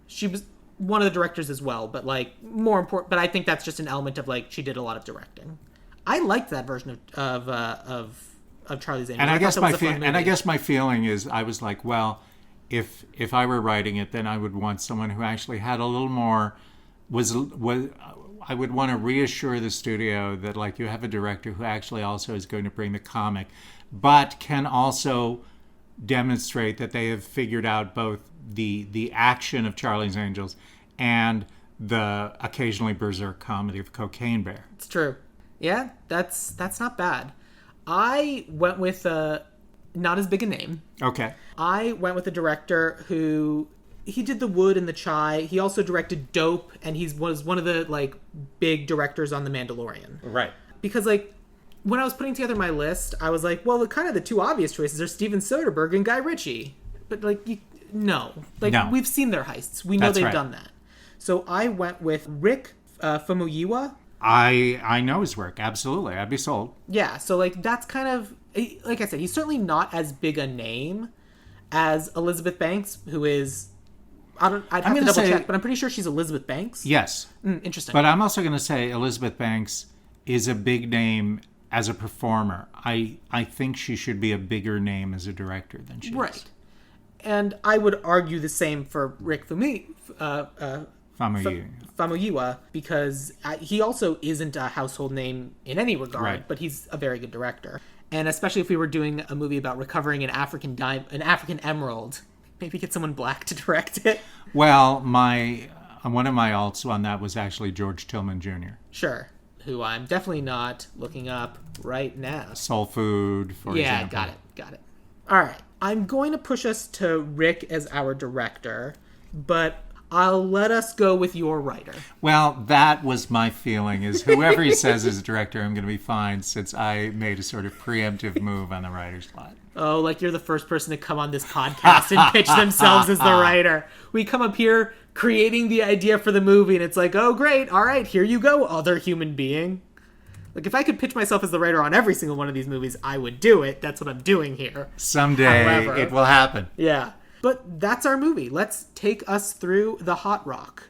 She was one of the directors as well, but like more important. But I think that's just an element of like she did a lot of directing. I liked that version of Charlie's Angels. And I guess my feeling is I was like, well, if I were writing it, then I would want someone who actually had a little more was I would want to reassure the studio that, like, you have a director who actually also is going to bring the comic, but can also demonstrate that they have figured out both the action of Charlie's Angels and the occasionally berserk comedy of Cocaine Bear. It's true. Yeah, that's not bad. I went with not as big a name. Okay. I went with a director who... He did The Wood and The Chai. He also directed Dope, and he was one of the, like, big directors on The Mandalorian. Right. Because, like, when I was putting together my list, I was like, well, the two obvious choices are Steven Soderbergh and Guy Ritchie. But, like, no. Like, No. we've seen their heists. We know That's they've right. done that. So I went with Rick Famuyiwa. I know his work. Absolutely. I'd be sold. Yeah, so, like, that's kind of... Like I said, he's certainly not as big a name as Elizabeth Banks, who is... I'd have to double check, but I'm pretty sure she's Elizabeth Banks. Yes. Interesting. But I'm also going to say Elizabeth Banks is a big name as a performer. I think she should be a bigger name as a director than she is. Right. And I would argue the same for Rick Famuyiwa, because he also isn't a household name in any regard, Right. but he's a very good director. And especially if we were doing a movie about recovering an African emerald, maybe get someone black to direct it. Well, one of my alts on that was actually George Tillman Jr. Sure. Who I'm definitely not looking up right now. Soul Food, for example. Yeah, got it. All right. I'm going to push us to Rick as our director, but I'll let us go with your writer. Well, that was my feeling, is whoever he says is a director, I'm going to be fine, since I made a sort of preemptive move on the writer's slot. Oh, like you're the first person to come on this podcast and pitch themselves as the writer. We come up here creating the idea for the movie, and it's like, oh, great. All right, here you go, other human being. Like, if I could pitch myself as the writer on every single one of these movies, I would do it. That's what I'm doing here. Someday However, it will happen. Yeah. But that's our movie. Let's take us through the Hot Rock.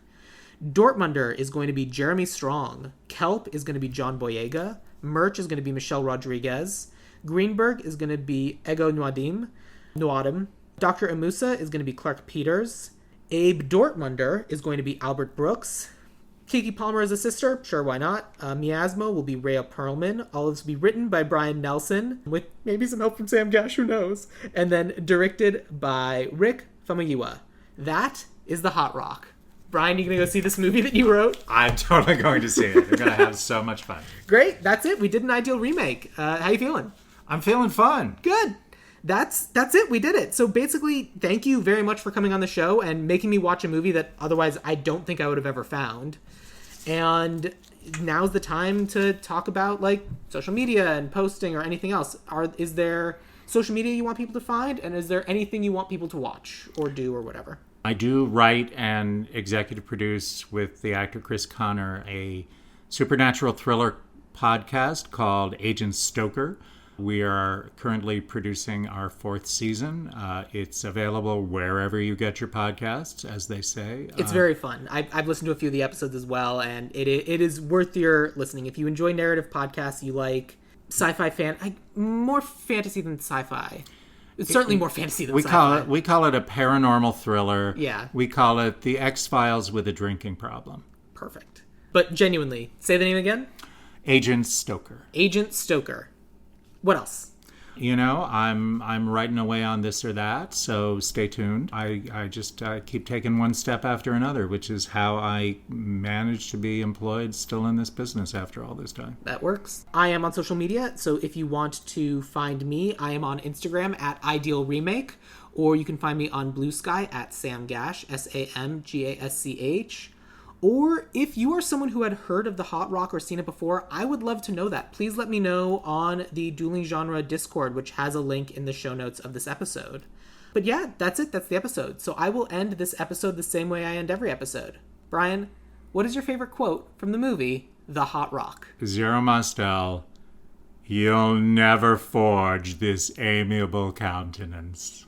Dortmunder is going to be Jeremy Strong. Kelp is going to be John Boyega. Murch is going to be Michelle Rodriguez. Greenberg is going to be Ego Nwadim. Dr. Amusa is going to be Clark Peters. Abe Dortmunder is going to be Albert Brooks. Kiki Palmer as a sister? Sure, why not? Miasmo will be Rhea Perlman. All of this will be written by Brian Nelson, with maybe some help from Sam Gasch, who knows? And then directed by Rick Famuyiwa. That is the Hot Rock. Brian, you gonna go see this movie that you wrote? I'm totally going to see it. We're going to have so much fun. Great, that's it. We did an ideal remake. How you feeling? I'm feeling fun. Good. That's it. We did it. So basically, thank you very much for coming on the show and making me watch a movie that otherwise I don't think I would have ever found. And now's the time to talk about, like, social media and posting or anything else. Is there social media you want people to find? And is there anything you want people to watch or do or whatever? I do write and executive produce with the actor Chris Connor a supernatural thriller podcast called Agent Stoker. We are currently producing our 4th season. It's available wherever you get your podcasts, as they say. It's very fun. I've listened to a few of the episodes as well, and it is worth your listening. If you enjoy narrative podcasts, you like sci-fi more fantasy than sci-fi. It's certainly more fantasy than sci-fi. We call it a paranormal thriller. Yeah. We call it the X-Files with a drinking problem. Perfect. But genuinely, say the name again? Agent Stoker. Agent Stoker. What else? You know, I'm writing away on this or that, so stay tuned. I just keep taking one step after another, which is how I managed to be employed still in this business after all this time. That works. I am on social media, so if you want to find me, I am on Instagram at Ideal Remake, or you can find me on BlueSky at Sam Gasch, SamGasch. Or if you are someone who had heard of the Hot Rock or seen it before, I would love to know that. Please let me know on the Dueling Genre Discord, which has a link in the show notes of this episode. But yeah, that's it. That's the episode. So I will end this episode the same way I end every episode. Brian, what is your favorite quote from the movie The Hot Rock? Zero Mostel, you'll never forge this amiable countenance.